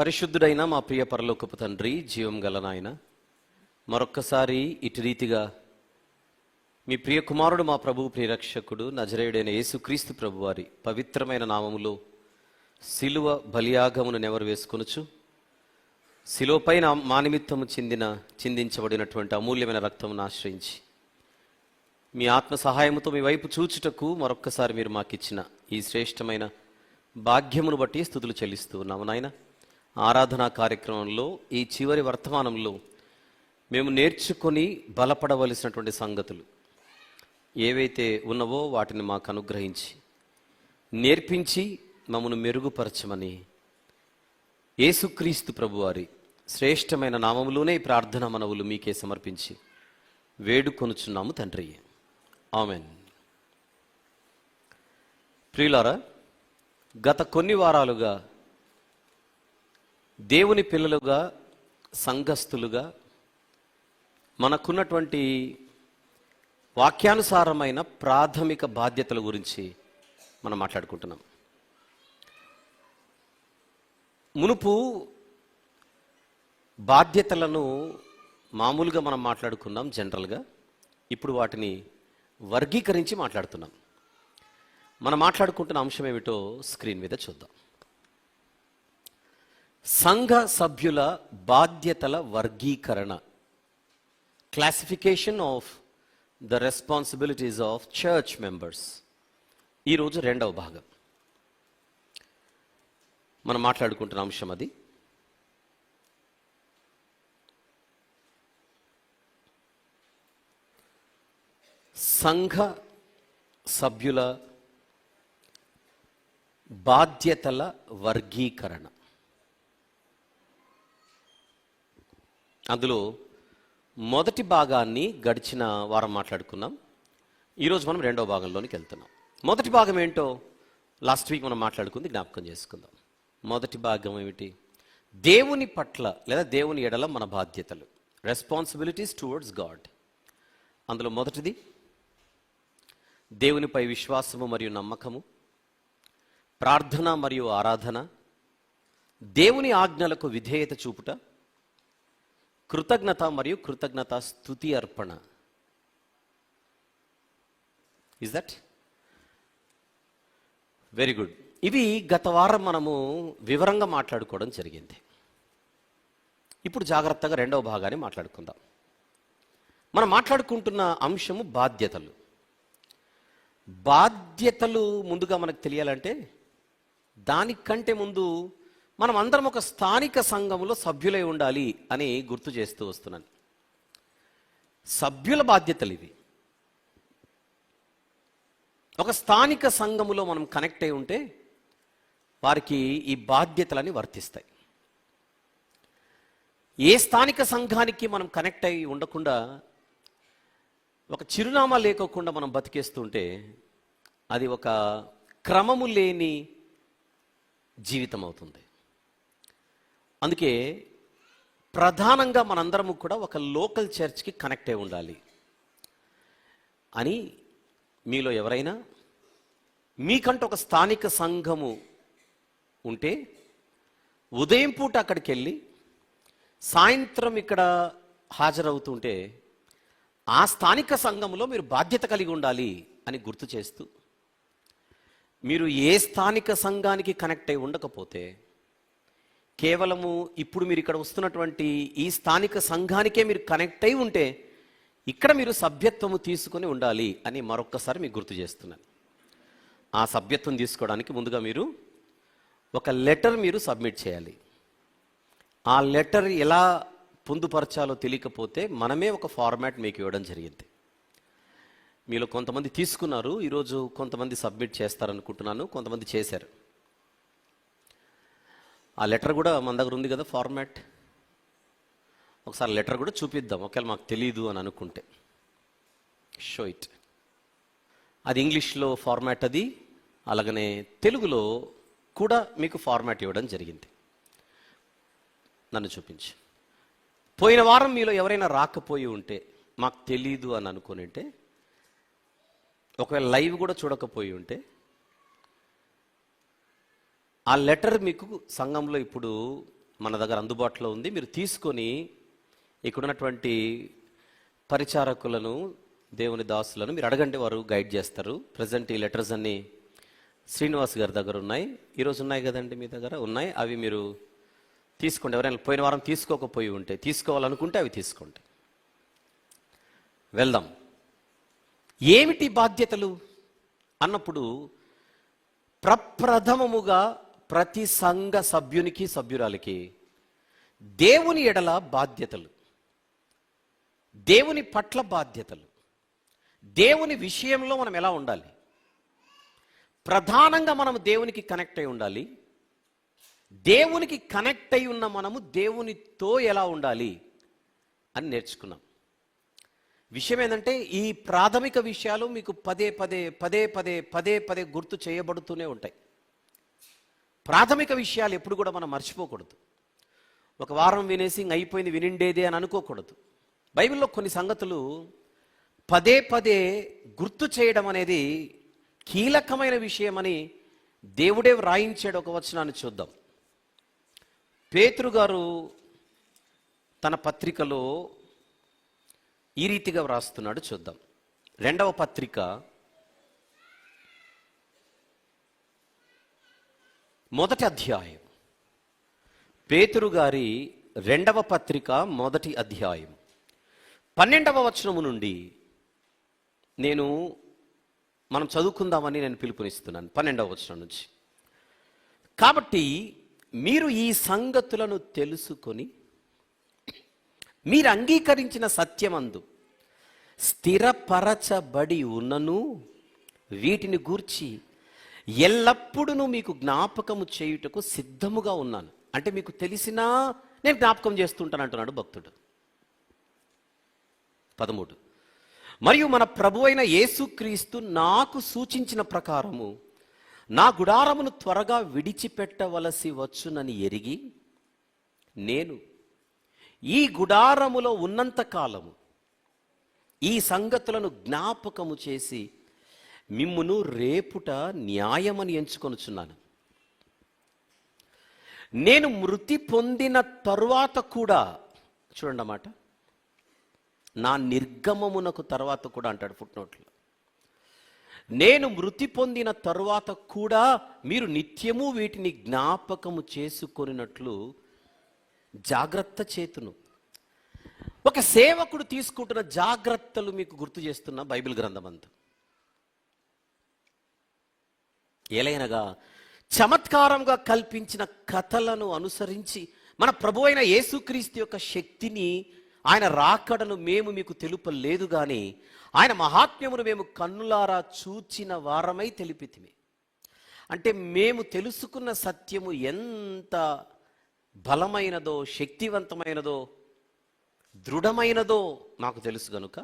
పరిశుద్ధుడైన మా ప్రియ పరలోకపు తండ్రి, జీవం గల నాయన, మరొక్కసారి ఇటు రీతిగా మీ ప్రియ కుమారుడు, మా ప్రభువు ప్రియరక్షకుడు నజరేయుడైన యేసుక్రీస్తు ప్రభు వారి పవిత్రమైన నామములో శిలువ బలియాగమును నెవరు వేసుకొనుచు, శిలువపైన మా నిమిత్తము చిందించబడినటువంటి అమూల్యమైన రక్తమును ఆశ్రయించి మీ ఆత్మ సహాయముతో మీ వైపు చూచుటకు మరొక్కసారి మీరు మాకిచ్చిన ఈ శ్రేష్టమైన భాగ్యమును బట్టి స్తుతులు చెల్లిస్తూ ఉన్నాము నాయన. ఆరాధనా కార్యక్రమంలో ఈ చివరి వర్తమానంలో మేము నేర్చుకొని బలపడవలసినటువంటి సంగతులు ఏవైతే ఉన్నవో వాటిని మాకు అనుగ్రహించి నేర్పించి మమ్మను మెరుగుపరచమని యేసుక్రీస్తు ప్రభువారి శ్రేష్టమైన నామములోనే ప్రార్థన మనవులు మీకే సమర్పించి వేడుకొనుచున్నాము తండ్రి, ఆమెన్. ప్రియులారా, గత కొన్ని వారాలుగా దేవుని పిల్లలుగా, సంఘస్థులుగా మనకున్నటువంటి వాక్యానుసారమైన ప్రాథమిక బాధ్యతల గురించి మనం మాట్లాడుకుంటున్నాం. మునుపు బాధ్యతలను మామూలుగా మనం మాట్లాడుకున్నాం జనరల్గా. ఇప్పుడు వాటిని వర్గీకరించి మాట్లాడుతున్నాం. మనం మాట్లాడుకుంటున్న అంశం ఏమిటో స్క్రీన్ మీద చూద్దాం. సంఘ సభ్యుల బాధ్యతల వర్గీకరణ, classification of the responsibilities of church members. ఈరోజు రెండవ భాగం మనం మాట్లాడుకుంటున్న అంశం అది. సంఘ సభ్యుల బాధ్యతల వర్గీకరణ. అందులో మొదటి భాగాన్ని గడిచిన వారం మాట్లాడుకున్నాం. ఈరోజు మనం రెండవ భాగంలోనికి వెళ్తున్నాం. మొదటి భాగం ఏంటో లాస్ట్ వీక్ మనం మాట్లాడుకుంది జ్ఞాపకం చేసుకుందాం. మొదటి భాగం ఏమిటి? దేవుని పట్ల లేదా దేవుని ఎడల మన బాధ్యతలు, రెస్పాన్సిబిలిటీస్ టువర్డ్స్ గాడ్. అందులో మొదటిది దేవునిపై విశ్వాసము మరియు నమ్మకము, ప్రార్థన మరియు ఆరాధన, దేవుని ఆజ్ఞలకు విధేయత చూపుట, కృతజ్ఞత మరియు కృతజ్ఞత స్తుతి అర్పణ. Is that very good. ఇవి గత వారం మనము వివరంగా మాట్లాడుకోవడం జరిగింది. ఇప్పుడు జాగ్రత్తగా రెండవ భాగాన్ని మాట్లాడుకుందాం. మనం మాట్లాడుకుంటున్న అంశము బాధ్యతలు. బాధ్యతలు ముందుగా మనకు తెలియాలంటే దానికంటే ముందు మనం అందరం ఒక స్థానిక సంఘములో సభ్యులై ఉండాలి అని గుర్తు చేస్తూ వస్తున్నాను. సభ్యుల బాధ్యతలు ఇవి. ఒక స్థానిక సంఘములో మనం కనెక్ట్ అయి ఉంటే వారికి ఈ బాధ్యతలని వర్తిస్తాయి. ఏ స్థానిక సంఘానికి మనం కనెక్ట్ అయి ఉండకుండా, ఒక చిరునామా లేకోకుండా మనం బతికేస్తుంటే అది ఒక క్రమము లేని జీవితం అవుతుంది. అందుకే ప్రధానంగా మనందరము కూడా ఒక లోకల్ చర్చ్కి కనెక్ట్ అయి ఉండాలి అని, మీలో ఎవరైనా మీకంటూ ఒక స్థానిక సంఘము ఉంటే ఉదయం పూట అక్కడికి వెళ్ళి సాయంత్రం ఇక్కడ హాజరవుతుంటే ఆ స్థానిక సంఘములో మీరు బాధ్యత కలిగి ఉండాలి అని గుర్తు చేస్తూ, మీరు ఏ స్థానిక సంఘానికి కనెక్ట్ అయి ఉండకపోతే కేవలము ఇప్పుడు మీరు ఇక్కడ వస్తున్నటువంటి ఈ స్థానిక సంఘానికే మీరు కనెక్ట్ అయి ఉంటే ఇక్కడ మీరు సభ్యత్వము తీసుకొని ఉండాలి అని మరొక్కసారి మీకు గుర్తు చేస్తున్నాను. ఆ సభ్యత్వం తీసుకోవడానికి ముందుగా మీరు ఒక లెటర్ మీరు సబ్మిట్ చేయాలి. ఆ లెటర్ ఎలా పొందుపరచాలో తెలియకపోతే మనమే ఒక ఫార్మాట్ మీకు ఇవ్వడం జరిగింది. మీలో కొంతమంది తీసుకున్నారు, ఈరోజు కొంతమంది సబ్మిట్ చేస్తారనుకుంటున్నాను, కొంతమంది చేశారు. ఆ లెటర్ కూడా మన దగ్గర ఉంది కదా ఫార్మాట్. ఒకసారి లెటర్ కూడా చూపిద్దాం, ఒకవేళ మాకు తెలీదు అని అనుకుంటే. Show it. అది ఇంగ్లీష్లో ఫార్మాట్ అది, అలాగనే తెలుగులో కూడా మీకు ఫార్మాట్ ఇవ్వడం జరిగింది. నన్ను చూపించు. పోయిన వారం మీలో ఎవరైనా రాకపోయి ఉంటే, మాకు తెలీదు అని అనుకుని ఉంటే, ఒకవేళ లైవ్ కూడా చూడకపోయి ఉంటే, ఆ లెటర్ మీకు సంఘంలో ఇప్పుడు మన దగ్గర అందుబాటులో ఉంది. మీరు తీసుకొని ఇక్కడ ఉన్నటువంటి పరిచారకులను, దేవుని దాసులను మీరు అడగండి, వారు గైడ్ చేస్తారు. ప్రజెంట్ ఈ లెటర్స్ అన్నీ శ్రీనివాస్ గారి దగ్గర ఉన్నాయి. ఈరోజు ఉన్నాయి కదండి మీ దగ్గర? ఉన్నాయి. అవి మీరు తీసుకోండి. ఎవరైనా పోయిన వారం తీసుకోకపోయి ఉంటే, తీసుకోవాలనుకుంటే అవి తీసుకోండి. వెళ్దాం. ఏమిటి బాధ్యతలు అన్నప్పుడు, ప్రప్రథమముగా ప్రతి సంఘ సభ్యునికి, సభ్యురాలికి దేవుని ఎడల బాధ్యతలు, దేవుని పట్ల బాధ్యతలు, దేవుని విషయంలో మనం ఎలా ఉండాలి. ప్రధానంగా మనం దేవునికి కనెక్ట్ అయి ఉండాలి. దేవునికి కనెక్ట్ అయి ఉన్న మనము దేవునితో ఎలా ఉండాలి అని నేర్చుకున్నాం. విషయం ఏంటంటే, ఈ ప్రాథమిక విషయాలు మీకు పదే పదే గుర్తు చేయబడుతూనే ఉంటాయి. ప్రాథమిక విషయాలు ఎప్పుడు కూడా మనం మర్చిపోకూడదు. ఒక వారం వినేసి అయిపోయింది, వినిండేదే అని అనుకోకూడదు. బైబిల్లో కొన్ని సంగతులు పదే గుర్తు చేయడం అనేది కీలకమైన విషయమని దేవుడే వ్రాయించాడు. ఒక వచనాన్ని చూద్దాం. పేతురు గారు తన పత్రికలో ఈ రీతిగా వ్రాస్తున్నాడు, చూద్దాం. 2వ పత్రిక 1వ అధ్యాయం. పేతురు గారి 2వ పత్రిక 1వ అధ్యాయం 12వ వచనము నుండి మనం చదువుకుందామని నేను పిలుపునిస్తున్నాను. 12వ వచనం నుంచి. కాబట్టి మీరు ఈ సంగతులను తెలుసుకొని మీరు అంగీకరించిన సత్యమందు స్థిరపరచబడి ఉన్నను, వీటిని గూర్చి ఎల్లప్పుడూ మీకు జ్ఞాపకము చేయుటకు సిద్ధముగా ఉన్నాను. అంటే మీకు తెలిసినా నేను జ్ఞాపకం చేస్తుంటాను అంటున్నాడు భక్తుడు. 13. మరియు మన ప్రభు అయిన యేసుక్రీస్తు నాకు సూచించిన ప్రకారము నా గుడారమును త్వరగా విడిచిపెట్టవలసి వచ్చునని ఎరిగి, నేను ఈ గుడారములో ఉన్నంత కాలము ఈ సంగతులను జ్ఞాపకము చేసి మిమ్మును రేపుట న్యాయమని ఎంచుకొనుచున్నాను. నేను మృతి పొందిన తరువాత కూడా, చూడండి అన్నమాట, నా నిర్గమమునకు తర్వాత కూడా అంటాడు ఫుట్నోట్లో. నేను మృతి పొందిన తరువాత కూడా మీరు నిత్యము వీటిని జ్ఞాపకము చేసుకొనినట్లు జాగ్రత్త చేతును. ఒక సేవకుడు తీసుకుంటున్న జాగ్రత్తలు మీకు గుర్తు చేస్తున్న బైబిల్ గ్రంథం అంతా. ఎలయనగా చమత్కారంగా కల్పించిన కథలను అనుసరించి మన ప్రభు అయిన యేసుక్రీస్తు యొక్క శక్తిని, ఆయన రాకడను మేము మీకు తెలుపలేదు గాని ఆయన మహాత్మ్యమును మేము కన్నులారా చూచిన వారమై తెలిపితిమి. అంటే మేము తెలుసుకున్న సత్యము ఎంత బలమైనదో, శక్తివంతమైనదో, దృఢమైనదో నాకు తెలుసు గనుక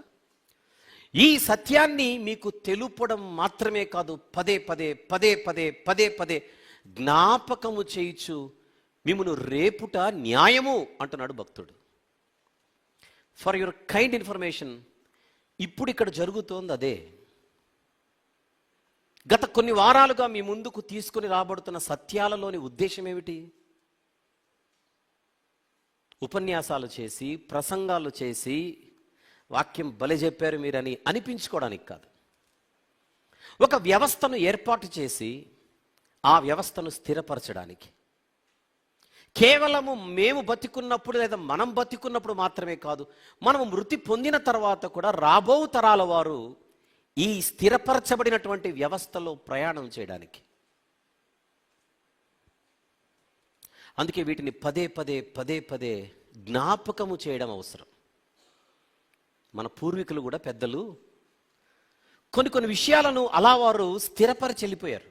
ఈ సత్యాన్ని మీకు తెలుపడం మాత్రమే కాదు, పదే జ్ఞాపకము చేయుచు మిమ్మును రేపుట న్యాయము అంటున్నాడు భక్తుడు. ఫర్ యువర్ కైండ్ ఇన్ఫర్మేషన్, ఇప్పుడు ఇక్కడ జరుగుతోంది అదే. గత కొన్ని వారాలుగా మీ ముందుకు తీసుకుని రాబడుతున్న సత్యాలలోని ఉద్దేశం ఏమిటి? ఉపన్యాసాలు చేసి, ప్రసంగాలు చేసి, వాక్యం భలే చెప్పారు మీరని అనిపించుకోవడానికి కాదు. ఒక వ్యవస్థను ఏర్పాటు చేసి ఆ వ్యవస్థను స్థిరపరచడానికి. కేవలము మేము బతికున్నప్పుడు లేదా మనం బతికున్నప్పుడు మాత్రమే కాదు, మనము మృతి పొందిన తర్వాత కూడా రాబో తరాల వారు ఈ స్థిరపరచబడినటువంటి వ్యవస్థలో ప్రయాణం చేయడానికి. అందుకే వీటిని పదే జ్ఞాపకము చేయడం అవసరం. మన పూర్వీకులు కూడా, పెద్దలు కొన్ని విషయాలను అలా వారు స్థిరపరిచి వెళ్ళిపోయారు.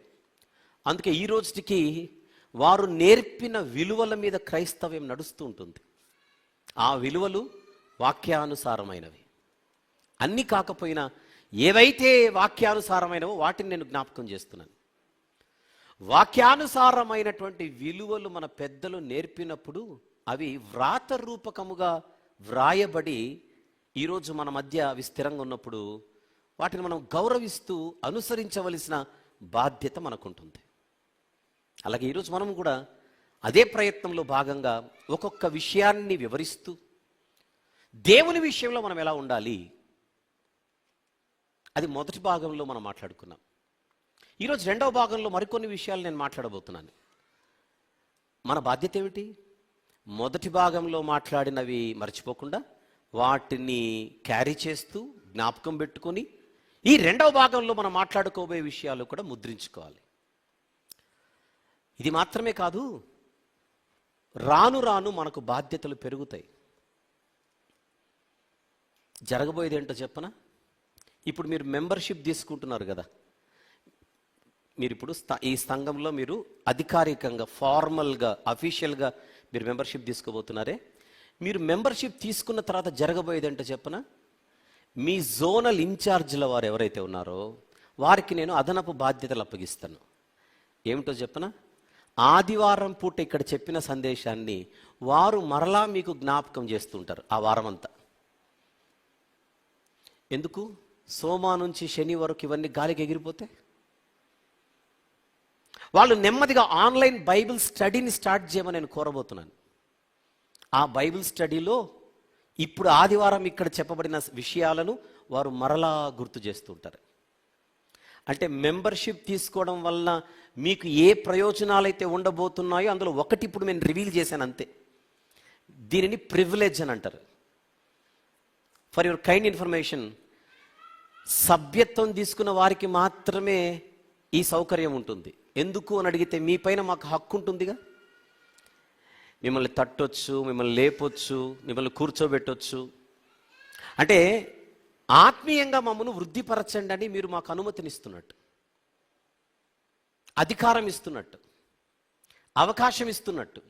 అందుకే ఈ రోజుకి వారు నేర్పిన విలువల మీద క్రైస్తవ్యం నడుస్తూ ఉంటుంది. ఆ విలువలు వాక్యానుసారమైనవి. అన్నీ కాకపోయినా ఏవైతే వాక్యానుసారమైనవో వాటిని నేను జ్ఞాపకం చేస్తున్నాను. వాక్యానుసారమైనటువంటి విలువలు మన పెద్దలు నేర్పినప్పుడు అవి వ్రాత రూపకముగా వ్రాయబడి ఈరోజు మన మధ్య అవి స్థిరంగా ఉన్నప్పుడు వాటిని మనం గౌరవిస్తూ అనుసరించవలసిన బాధ్యత మనకుంటుంది. అలాగే ఈరోజు మనం కూడా అదే ప్రయత్నంలో భాగంగా ఒక్కొక్క విషయాన్ని వివరిస్తూ దేవుని విషయంలో మనం ఎలా ఉండాలి, అది మొదటి భాగంలో మనం మాట్లాడుకున్నాం. ఈరోజు రెండవ భాగంలో మరికొన్ని విషయాలు నేను మాట్లాడబోతున్నాను. మన బాధ్యత ఏమిటి? మొదటి భాగంలో మాట్లాడినవి మర్చిపోకుండా వాటిని క్యారీ చేస్తూ జ్ఞాపకం పెట్టుకొని ఈ రెండవ భాగంలో మనం మాట్లాడుకోబోయే విషయాలు కూడా ముద్రించుకోవాలి. ఇది మాత్రమే కాదు, రాను రాను మనకు బాధ్యతలు పెరుగుతాయి. జరగబోయేది ఏంటో చెప్పనా? ఇప్పుడు మీరు మెంబర్షిప్ తీసుకుంటున్నారు కదా, మీరు ఇప్పుడు ఈ సంఘంలో మీరు అధికారికంగా ఫార్మల్గా అఫీషియల్గా మీరు మెంబర్షిప్ తీసుకోబోతున్నారే. మీరు మెంబర్షిప్ తీసుకున్న తర్వాత జరగబోయేది ఏంటో చెప్పనా? మీ జోనల్ ఇన్ఛార్జ్ల వారు ఎవరైతే ఉన్నారో వారికి నేను అదనపు బాధ్యతలు అప్పగిస్తాను. ఏమిటో చెప్పనా? ఆదివారం పూట ఇక్కడ చెప్పిన సందేశాన్ని వారు మరలా మీకు జ్ఞాపకం చేస్తుంటారు ఆ వారం అంతా. ఎందుకు? సోమా నుంచి శని వరకు ఇవన్నీ గాలికి ఎగిరిపోతే వాళ్ళు నెమ్మదిగా ఆన్లైన్ బైబిల్ స్టడీని స్టార్ట్ చేయమని నేను కోరబోతున్నాను. ఆ బైబిల్ స్టడీలో ఇప్పుడు ఆదివారం ఇక్కడ చెప్పబడిన విషయాలను వారు మరలా గుర్తు చేస్తుంటారు. అంటే మెంబర్షిప్ తీసుకోవడం వల్ల మీకు ఏ ప్రయోజనాలు అయితే ఉండబోతున్నాయో అందులో ఒకటి ఇప్పుడు నేను రివీల్ చేశాను అంతే. దీనిని ప్రివిలేజ్ అని అంటారు. ఫర్ యువర్ కైండ్ ఇన్ఫర్మేషన్, సభ్యత్వం తీసుకున్న వారికి మాత్రమే ఈ సౌకర్యం ఉంటుంది. ఎందుకు అని అడిగితే, మీ పైన మాకు హక్కు ఉంటుందిగా. మిమ్మల్ని తట్టొచ్చు, మిమ్మల్ని లేపొచ్చు, మిమ్మల్ని కూర్చోబెట్టొచ్చు. అంటే ఆత్మీయంగా మమ్మల్ని వృద్ధిపరచండి అని మీరు మాకు అనుమతినిస్తున్నట్టు, అధికారం ఇస్తున్నట్టు, అవకాశం ఇస్తున్నట్టు,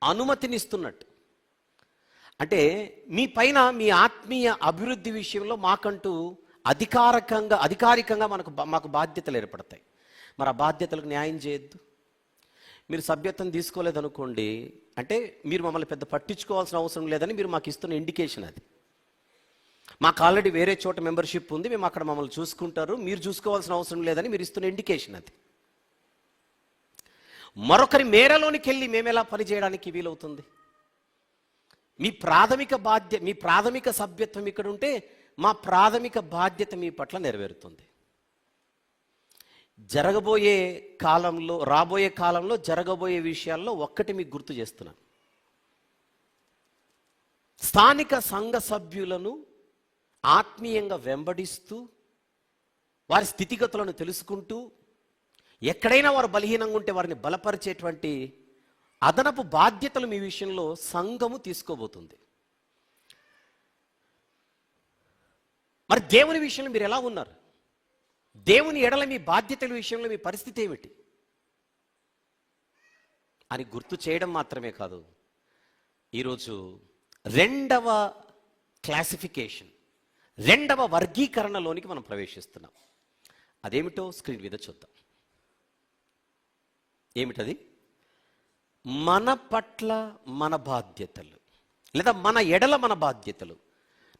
అనుమతినిస్తున్నట్టు. అంటే మీ పైన మీ ఆత్మీయ అభివృద్ధి విషయంలో మాకంటూ అధికారికంగా మాకు బాధ్యతలు ఏర్పడతాయి. మరి ఆ బాధ్యతలకు న్యాయం చేయొద్దు. మీరు సభ్యత్వం తీసుకోలేదనుకోండి, అంటే మీరు మమ్మల్ని పెద్ద పట్టించుకోవాల్సిన అవసరం లేదని మీరు మాకు ఇస్తున్న ఇండికేషన్ అది. మాకు ఆల్రెడీ వేరే చోట మెంబర్షిప్ ఉంది, మేము అక్కడ మమ్మల్ని చూసుకుంటారు, మీరు చూసుకోవాల్సిన అవసరం లేదని మీరు ఇస్తున్న ఇండికేషన్ అది. మరొకరి మేరలోనికి వెళ్ళి మేము ఎలా పనిచేయడానికి వీలవుతుంది? మీ ప్రాథమిక సభ్యత్వం ఇక్కడ ఉంటే మా ప్రాథమిక బాధ్యత మీ పట్ల నెరవేరుతుంది. రాబోయే కాలంలో జరగబోయే విషయాల్లో ఒక్కటి మీకు గుర్తు చేస్తున్నాను. స్థానిక సంఘ సభ్యులను ఆత్మీయంగా వెంబడిస్తూ వారి స్థితిగతులను తెలుసుకుంటూ ఎక్కడైనా వారు బలహీనంగా ఉంటే వారిని బలపరిచేటువంటి అదనపు బాధ్యతలు మీ విషయంలో సంఘము తీసుకోబోతుంది. మరి దేవుని విషయంలో మీరు ఎలా ఉన్నారు? దేవుని ఎడల మీ బాధ్యతల విషయంలో మీ పరిస్థితి ఏమిటి అని గుర్తు చేయడం మాత్రమే కాదు, ఈరోజు రెండవ క్లాసిఫికేషన్, రెండవ వర్గీకరణలోనికి మనం ప్రవేశిస్తున్నాం. అదేమిటో స్క్రీన్ మీద చూద్దాం. ఏమిటది? మన పట్ల మన బాధ్యతలు, లేదా మన ఎడల మన బాధ్యతలు.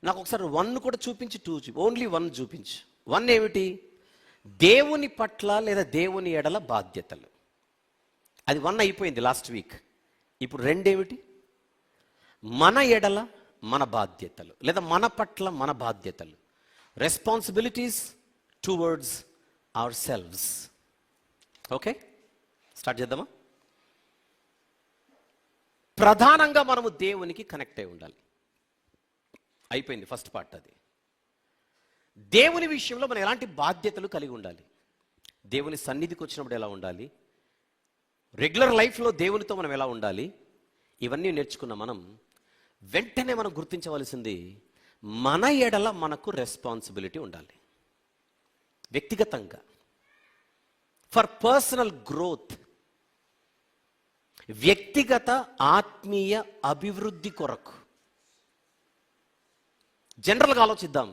నాకు ఒకసారి 1 కూడా చూపించి, 2 ఓన్లీ 1 చూపించు. 1 ఏమిటి? దేవుని పట్ల లేదా దేవుని ఎడల బాధ్యతలు. అది 1 అయిపోయింది లాస్ట్ వీక్. ఇప్పుడు 2 ఏమిటి? మన ఎడల మన బాధ్యతలు, లేదా మన పట్ల మన బాధ్యతలు. Responsibilities towards our selves. Okay, start చేద్దామా? ప్రధానంగా మనము దేవునికి కనెక్ట్ అయి ఉండాలి. అయిపోయింది ఫస్ట్ పార్ట్. అది దేవుని విషయంలో మనం ఎలాంటి బాధ్యతలు కలిగి ఉండాలి, దేవుని సన్నిధికి వచ్చినప్పుడు ఎలా ఉండాలి, రెగ్యులర్ లైఫ్లో దేవునితో మనం ఎలా ఉండాలి, ఇవన్నీ నేర్చుకున్న మనం వెంటనే మనం గుర్తించవలసింది, మన ఎడల మనకు రెస్పాన్సిబిలిటీ ఉండాలి. వ్యక్తిగతంగా, ఫర్ పర్సనల్ గ్రోత్, వ్యక్తిగత ఆత్మీయ అభివృద్ధి కొరకు. జనరల్గా ఆలోచిద్దాం.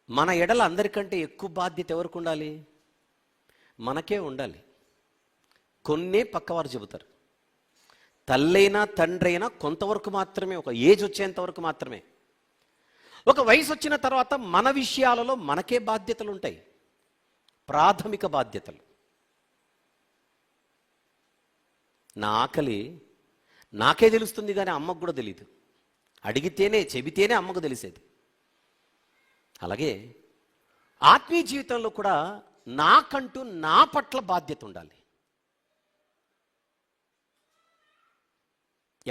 మన ఎడల అందరికంటే ఎక్కువ బాధ్యత ఎవరికి ఉండాలి? మనకే ఉండాలి. కొన్నే పక్కవారు చెబుతారు. తల్లైనా తండ్రి అయినా కొంతవరకు మాత్రమే, ఒక ఏజ్ వచ్చేంత వరకు మాత్రమే. ఒక వయసు వచ్చిన తర్వాత మన విషయాలలో మనకే బాధ్యతలు ఉంటాయి, ప్రాథమిక బాధ్యతలు. నా ఆకలి నాకే తెలుస్తుంది కానీ అమ్మకు కూడా తెలియదు. అడిగితేనే చెబితేనే అమ్మకు తెలిసేది. అలాగే ఆత్మీయ జీవితంలో కూడా నాకంటూ నా పట్ల బాధ్యత ఉండాలి.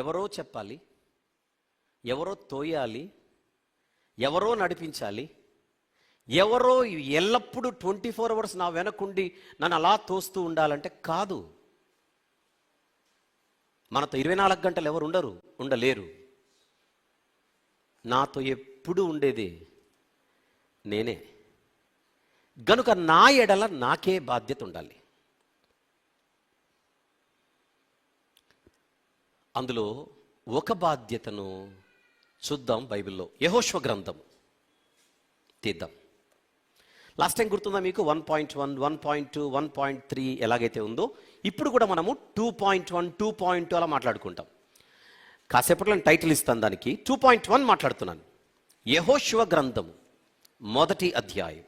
ఎవరో చెప్పాలి, ఎవరో తోయాలి, ఎవరో నడిపించాలి, ఎవరో ఎల్లప్పుడూ 24 అవర్స్ నా వెనకుండి నన్ను అలా తోస్తూ ఉండాలంటే కాదు. మనతో 24 గంటలు ఎవరు ఉండలేరు. నాతో ఎప్పుడు ఉండేది నేనే. గనుక నా ఎడల నాకే బాధ్యత ఉండాలి. అందులో ఒక బాధ్యతను చూద్దాం బైబిల్లో. యెహోషువ గ్రంథం తీద్దాం. లాస్ట్ టైం గుర్తుందా మీకు? 1.1, 1.2, 1.3 ఎలాగైతే ఉందో ఇప్పుడు కూడా మనము 2.1, 2.2 అలా మాట్లాడుకుంటాం. కాసేపట్లో నేను టైటిల్ ఇస్తాను దానికి. 2.1 మాట్లాడుతున్నాను. యెహోషువ గ్రంథము 1వ అధ్యాయం.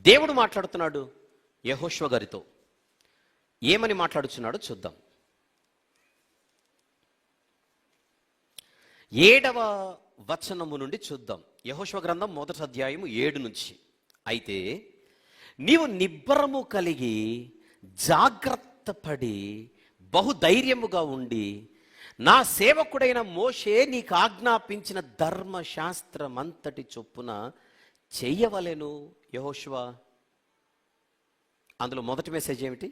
దేవుడు మాట్లాడుతున్నాడు యెహోషువ గారితో. ఏమని మాట్లాడుతున్నాడో చూద్దాం. 7వ వచనము నుండి చూద్దాం. యెహోషువ గ్రంథం 1వ అధ్యాయము 7 నుంచి. అయితే నీవు నిబ్బరము కలిగి జాగ్రత్త పడి బహుధైర్యముగా ఉండి నా సేవకుడైన మోషే నీకు ఆజ్ఞాపించిన ధర్మశాస్త్రమంతటి చొప్పున చెయ్యవలెను. యెహోషువ, అందులో మొదటి మెసేజ్ ఏమిటి?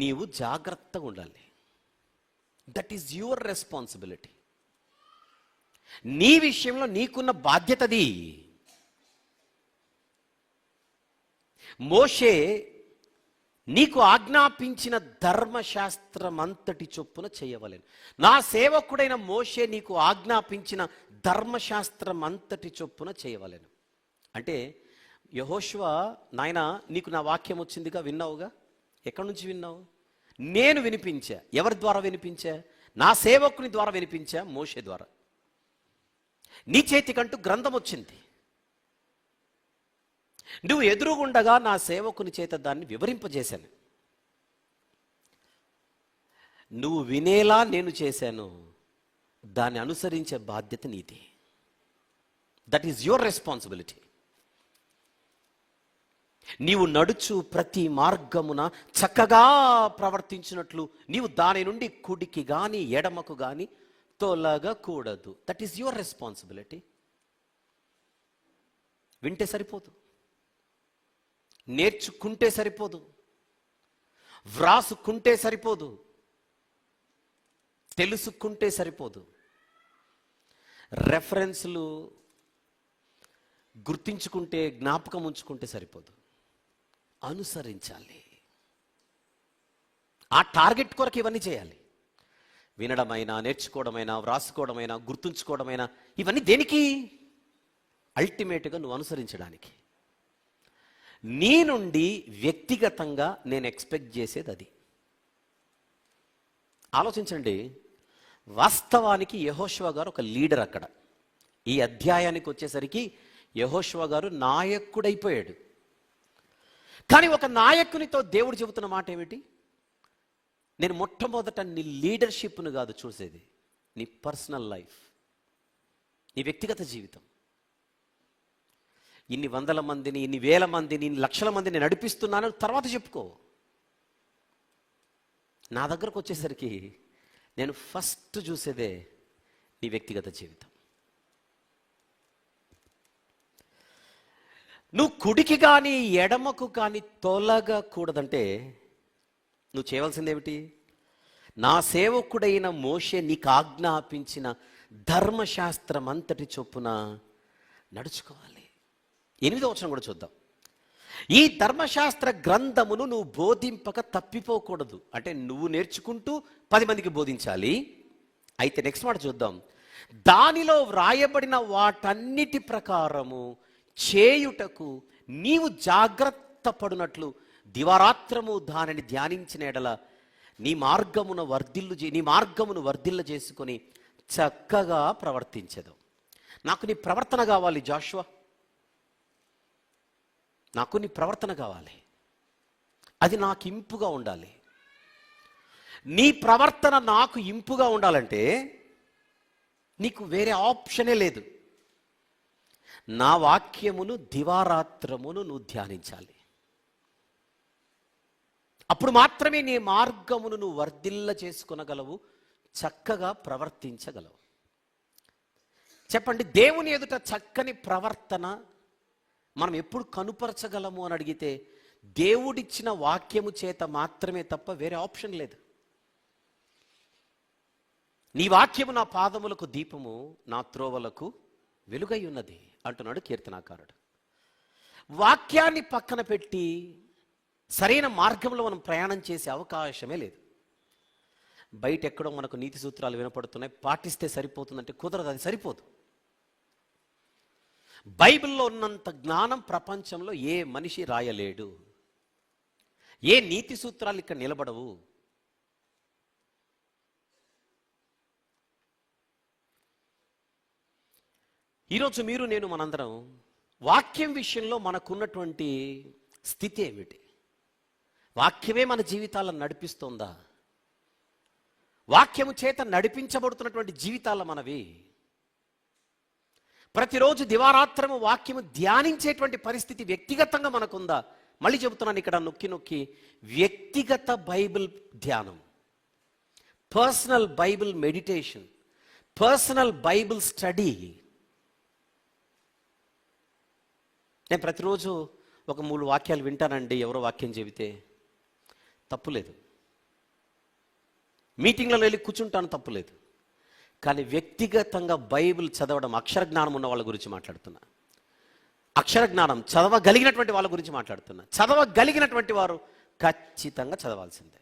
నీవు జాగ్రత్తగా ఉండాలి. That is your responsibility. నీ విషయంలో నీకున్న బాధ్యతది. మోషే నీకు ఆజ్ఞాపించిన ధర్మశాస్త్రమంతటి చొప్పున చేయవలెను. నా సేవకుడైన మోషే నీకు ఆజ్ఞాపించిన ధర్మశాస్త్రమంతటి చొప్పున చేయవలెను. అంటే యెహోషువ, నాయన నీకు నా వాక్యం వచ్చిందిగా, విన్నావుగా. ఎక్కడి నుంచి విన్నావు? నేను వినిపించా. ఎవరి ద్వారా వినిపించా? నా సేవకుని ద్వారా వినిపించా, మోషే ద్వారా. నీ చేతికంటూ గ్రంథం వచ్చింది. నువ్వు ఎదురుగుండగా నా సేవకుని చేత దాన్ని వివరింపజేశాను. నువ్వు వినేలా నేను చేశాను. దాన్ని అనుసరించే బాధ్యత నీది. That is your responsibility. నీవు నడుచు ప్రతి మార్గమున చక్కగా ప్రవర్తించినట్లు నీవు దాని నుండి కుడికి గాని ఎడమకు గాని తొలగకూడదు. That is your responsibility. వింటే సరిపోదు, నేర్చుకుంటే సరిపోదు, వ్రాసుకుంటే సరిపోదు, తెలుసుకుంటే సరిపోదు, రెఫరెన్స్లు గుర్తించుకుంటే, జ్ఞాపకం ఉంచుకుంటే సరిపోదు. అనుసరించాలి. ఆ టార్గెట్ కొరకు ఇవన్నీ చేయాలి. వినడమైనా, నేర్చుకోవడమైనా, వ్రాసుకోవడమైనా, గుర్తుంచుకోవడమైనా, ఇవన్నీ దేనికి? అల్టిమేట్గా నువ్వు అనుసరించడానికి. నీ నుండి వ్యక్తిగతంగా నేను ఎక్స్పెక్ట్ చేసేది అది. ఆలోచించండి. వాస్తవానికి యెహోషువ గారు ఒక లీడర్. అక్కడ ఈ అధ్యాయానికి వచ్చేసరికి యెహోషువ గారు నాయకుడైపోయాడు. కానీ ఒక నాయకునితో దేవుడు చెబుతున్న మాట ఏమిటి? నేను మొట్టమొదట నీ లీడర్షిప్ను కాదు చూసేది, నీ పర్సనల్ లైఫ్, నీ వ్యక్తిగత జీవితం. ఇన్ని వందల మందిని, ఇన్ని వేల మందిని, ఇన్ని లక్షల మందిని నడిపిస్తున్నాను తర్వాత చెప్పుకో. నా దగ్గరకు వచ్చేసరికి నేను ఫస్ట్ చూసేదే నీ వ్యక్తిగత జీవితం. నువ్వు కుడికి కానీ ఎడమకు కానీ తొలగకూడదంటే నువ్వు చేయవలసింది ఏమిటి? నా సేవకుడైన మోషే నీకు ఆజ్ఞాపించిన ధర్మశాస్త్రం అంతటి చొప్పున నడుచుకోవాలి. 8వ వచనం కూడా చూద్దాం. ఈ ధర్మశాస్త్ర గ్రంథమును నువ్వు బోధింపక తప్పిపోకూడదు. అంటే నువ్వు నేర్చుకుంటూ 10 మందికి బోధించాలి. అయితే నెక్స్ట్ మాట చూద్దాం. దానిలో వ్రాయబడిన వాటన్నిటి ప్రకారము చేయుటకు నీవు జాగ్రత్త పడునట్లు దివారాత్రము దానిని ధ్యానించిన ఎడల నీ మార్గమును వర్ధిల్ల చేసుకొని చక్కగా ప్రవర్తించదు. నాకు నీ ప్రవర్తన కావాలి జాషువా. నాకు నీ ప్రవర్తన కావాలి. అది నాకు ఇంపుగా ఉండాలి. నీ ప్రవర్తన నాకు ఇంపుగా ఉండాలంటే నీకు వేరే ఆప్షనే లేదు. నా వాక్యమును దివారాత్రమును నువ్వు ధ్యానించాలి. అప్పుడు మాత్రమే నీ మార్గమును నువ్వు వర్ధిల్ల చేసుకొనగలవు, చక్కగా ప్రవర్తించగలవు. చెప్పండి, దేవుని ఎదుట చక్కని ప్రవర్తన మనం ఎప్పుడు కనుపరచగలము అని అడిగితే దేవుడిచ్చిన వాక్యము చేత మాత్రమే తప్ప వేరే ఆప్షన్ లేదు. నీ వాక్యము నా పాదములకు దీపము, నా త్రోవలకు వెలుగై ఉన్నది అంటున్నాడు కీర్తనాకారుడు. వాక్యాన్ని పక్కన పెట్టి సరైన మార్గంలో మనం ప్రయాణం చేసే అవకాశమే లేదు. బయట ఎక్కడో మనకు నీతి సూత్రాలు వినపడుతున్నాయి, పాటిస్తే సరిపోతుందంటే కుదరదు, అది సరిపోదు. బైబిల్లో ఉన్నంత జ్ఞానం ప్రపంచంలో ఏ మనిషి రాయలేడు. ఏ నీతి సూత్రాలు ఇక్కడ నిలబడవు. ఈరోజు మీరు నేను మనందరం వాక్యం విషయంలో మనకున్నటువంటి స్థితి ఏమిటి? వాక్యమే మన జీవితాలను నడిపిస్తుందా? వాక్యము చేత నడిపించబడుతున్నటువంటి జీవితాల మనవి. ప్రతిరోజు దివారాత్రము వాక్యము ధ్యానించేటువంటి పరిస్థితి వ్యక్తిగతంగా మనకుందా? మళ్ళీ చెబుతున్నాను ఇక్కడ నొక్కి నొక్కి, వ్యక్తిగత బైబిల్ ధ్యానం, personal Bible meditation, personal Bible study. నేను ప్రతిరోజు ఒక 3 వాక్యాలు వింటానండి, ఎవరో వాక్యం చెబితే తప్పులేదు. మీటింగ్లలో వెళ్ళి కూర్చుంటాను, తప్పులేదు. కానీ వ్యక్తిగతంగా బైబిల్ చదవడం, అక్షర జ్ఞానం ఉన్న వాళ్ళ గురించి మాట్లాడుతున్నా. అక్షర జ్ఞానం చదవగలిగినటువంటి వాళ్ళ గురించి మాట్లాడుతున్నా. చదవగలిగినటువంటి వారు ఖచ్చితంగా చదవాల్సిందే.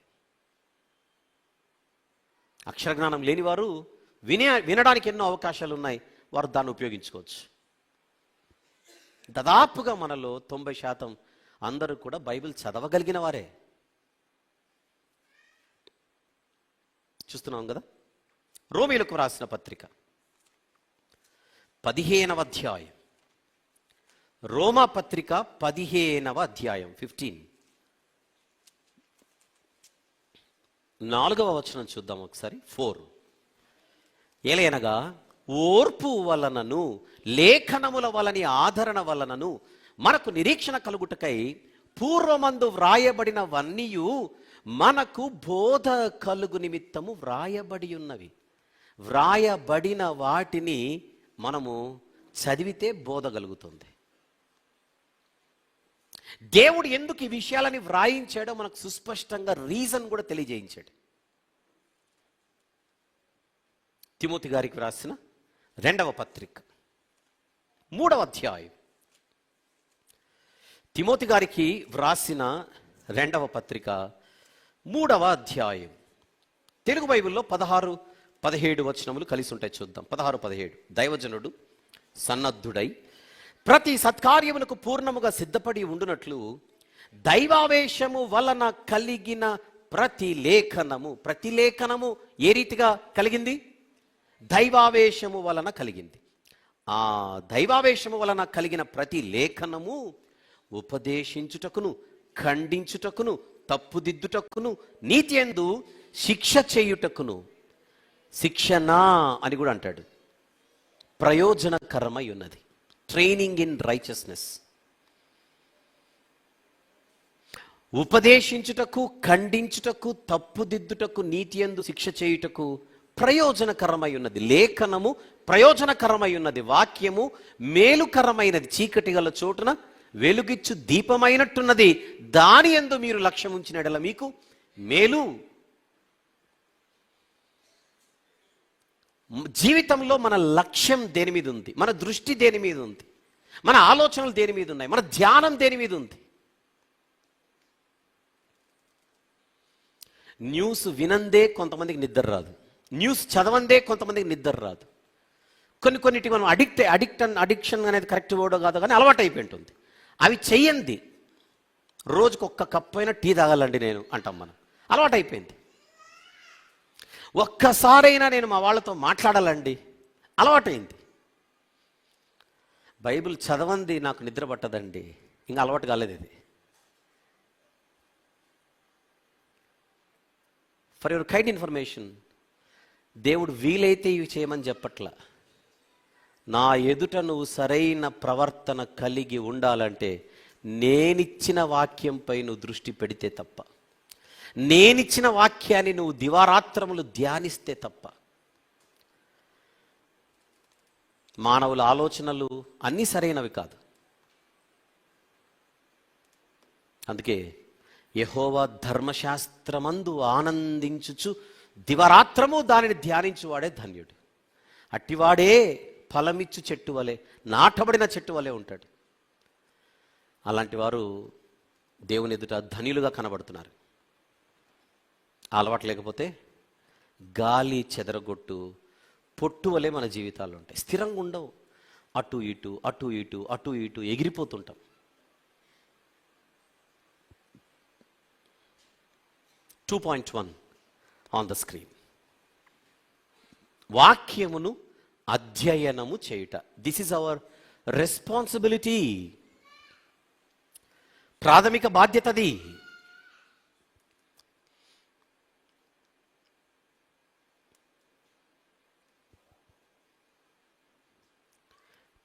అక్షర జ్ఞానం లేని వారు వినడానికి ఎన్నో అవకాశాలు ఉన్నాయి, వారు దాన్ని ఉపయోగించుకోవచ్చు. దాదాపుగా మనలో 90% అందరూ కూడా బైబిల్ చదవగలిగిన వారే. చూస్తున్నాం కదా, రోమీయులకు రాసిన పత్రిక 15వ అధ్యాయం, రోమా పత్రిక 15వ అధ్యాయం 15, 4వ వచనం చూద్దాం ఒకసారి. 4, ఏలయనగా ఓర్పు వలనను లేఖనముల వలని ఆదరణ వలనను మనకు నిరీక్షణ కలుగుటకై పూర్వమందు వ్రాయబడినవన్నీయు మనకు బోధ కలుగు నిమిత్తము వ్రాయబడి ఉన్నవి. వ్రాయబడిన వాటిని మనము చదివితే బోధ కలుగుతుంది. దేవుడు ఎందుకు ఈ విషయాలని వ్రాయించాడో మనకు సుస్పష్టంగా రీజన్ కూడా తెలియజేయించాడు. తిమోతి గారికి రాసిన 2వ పత్రిక 3వ అధ్యాయం, తిమోతి గారికి వ్రాసిన 2వ పత్రిక 3వ అధ్యాయం, తెలుగు బైబిల్లో 16-17 వచనములు కలిసి ఉంటాయి. చూద్దాం. 16-17. దైవజనుడు సన్నద్ధుడై ప్రతి సత్కార్యమునకు పూర్ణముగా సిద్ధపడి ఉండునట్లు దైవావేశము వలన కలిగిన ప్రతి లేఖనము ఏ రీతిగా కలిగింది? దైవావేశము వలన కలిగింది. ఆ దైవావేశము వలన కలిగిన ప్రతి లేఖనము ఉపదేశించుటకును, ఖండించుటకును, తప్పుదిద్దుటకును, నీతి యందు శిక్ష చేయుటకును, శిక్షణ అని కూడా అంటాడు, ప్రయోజనకరమై ఉన్నది. Training in righteousness. ఉపదేశించుటకు, ఖండించుటకు, తప్పుదిద్దుటకు, నీతి యందు శిక్ష చేయుటకు ప్రయోజనకరమై ఉన్నది. లేఖనము ప్రయోజనకరమై ఉన్నది. వాక్యము మేలుకరమైనది. చీకటి గల చోటున వెలుగిచ్చు దీపమైనట్టున్నది. దాని యందు మీరు లక్ష్యం ఉంచినడల మీకు మేలు. జీవితంలో మన లక్ష్యం దేని మీద ఉంది? మన దృష్టి దేని మీద ఉంది? మన ఆలోచనలు దేని మీద ఉన్నాయి? మన ధ్యానం దేని మీద ఉంది? న్యూస్ వినందే కొంతమందికి నిద్ర రాదు. న్యూస్ చదవందే కొంతమందికి నిద్ర రాదు. కొన్నిటికి మనం అడిక్షన్ అనేది కరెక్ట్ వర్డ్ కాదు, కానీ అలవాటు అయిపోయింటుంది. అవి చెయ్యండి. రోజుకు 1 కప్పు అయినా టీ తాగాలండి నేను అంటాం మనం. అలవాటు అయిపోయింది. ఒక్కసారైనా నేను మా వాళ్ళతో మాట్లాడాలండి, అలవాటైంది. బైబిల్ చదవంది నాకు నిద్ర పట్టదండి, ఇంకా అలవాటు కాలేదు ఇది. ఫర్ యువర్ కైండ్ ఇన్ఫర్మేషన్, దేవుడు వీలైతే ఇవి చేయమని చెప్పట్లా. నా ఎదుట నువ్వు సరైన ప్రవర్తన కలిగి ఉండాలంటే నేనిచ్చిన వాక్యంపై నువ్వు దృష్టి పెడితే తప్ప, నేనిచ్చిన వాక్యాన్ని నువ్వు దివారాత్రములు ధ్యానిస్తే తప్ప. మానవుల ఆలోచనలు అన్నీ సరైనవి కాదు. అందుకే యెహోవా ధర్మశాస్త్రమందు ఆనందించుచు దివారాత్రము దానిని ధ్యానించువాడే ధన్యుడు. అట్టివాడే ఫలమిచ్చు చెట్టు వలె, నాటబడిన చెట్టు వలె ఉంటాడు. అలాంటి వారు దేవుని ఎదుట ధన్యులుగా కనబడుతున్నారు. అలవాటు లేకపోతే గాలి చెదరగొట్టు పొట్టు వలె మన జీవితాలు ఉంటాయి, స్థిరంగా ఉండవు. అటు ఇటు అటు ఇటు అటు ఇటు ఎగిరిపోతుంటాం. 2.1 ఆన్ ద స్క్రీన్. వాక్యమును అధ్యయనము చేయుట. This is our responsibility. ప్రాథమిక బాధ్యతది.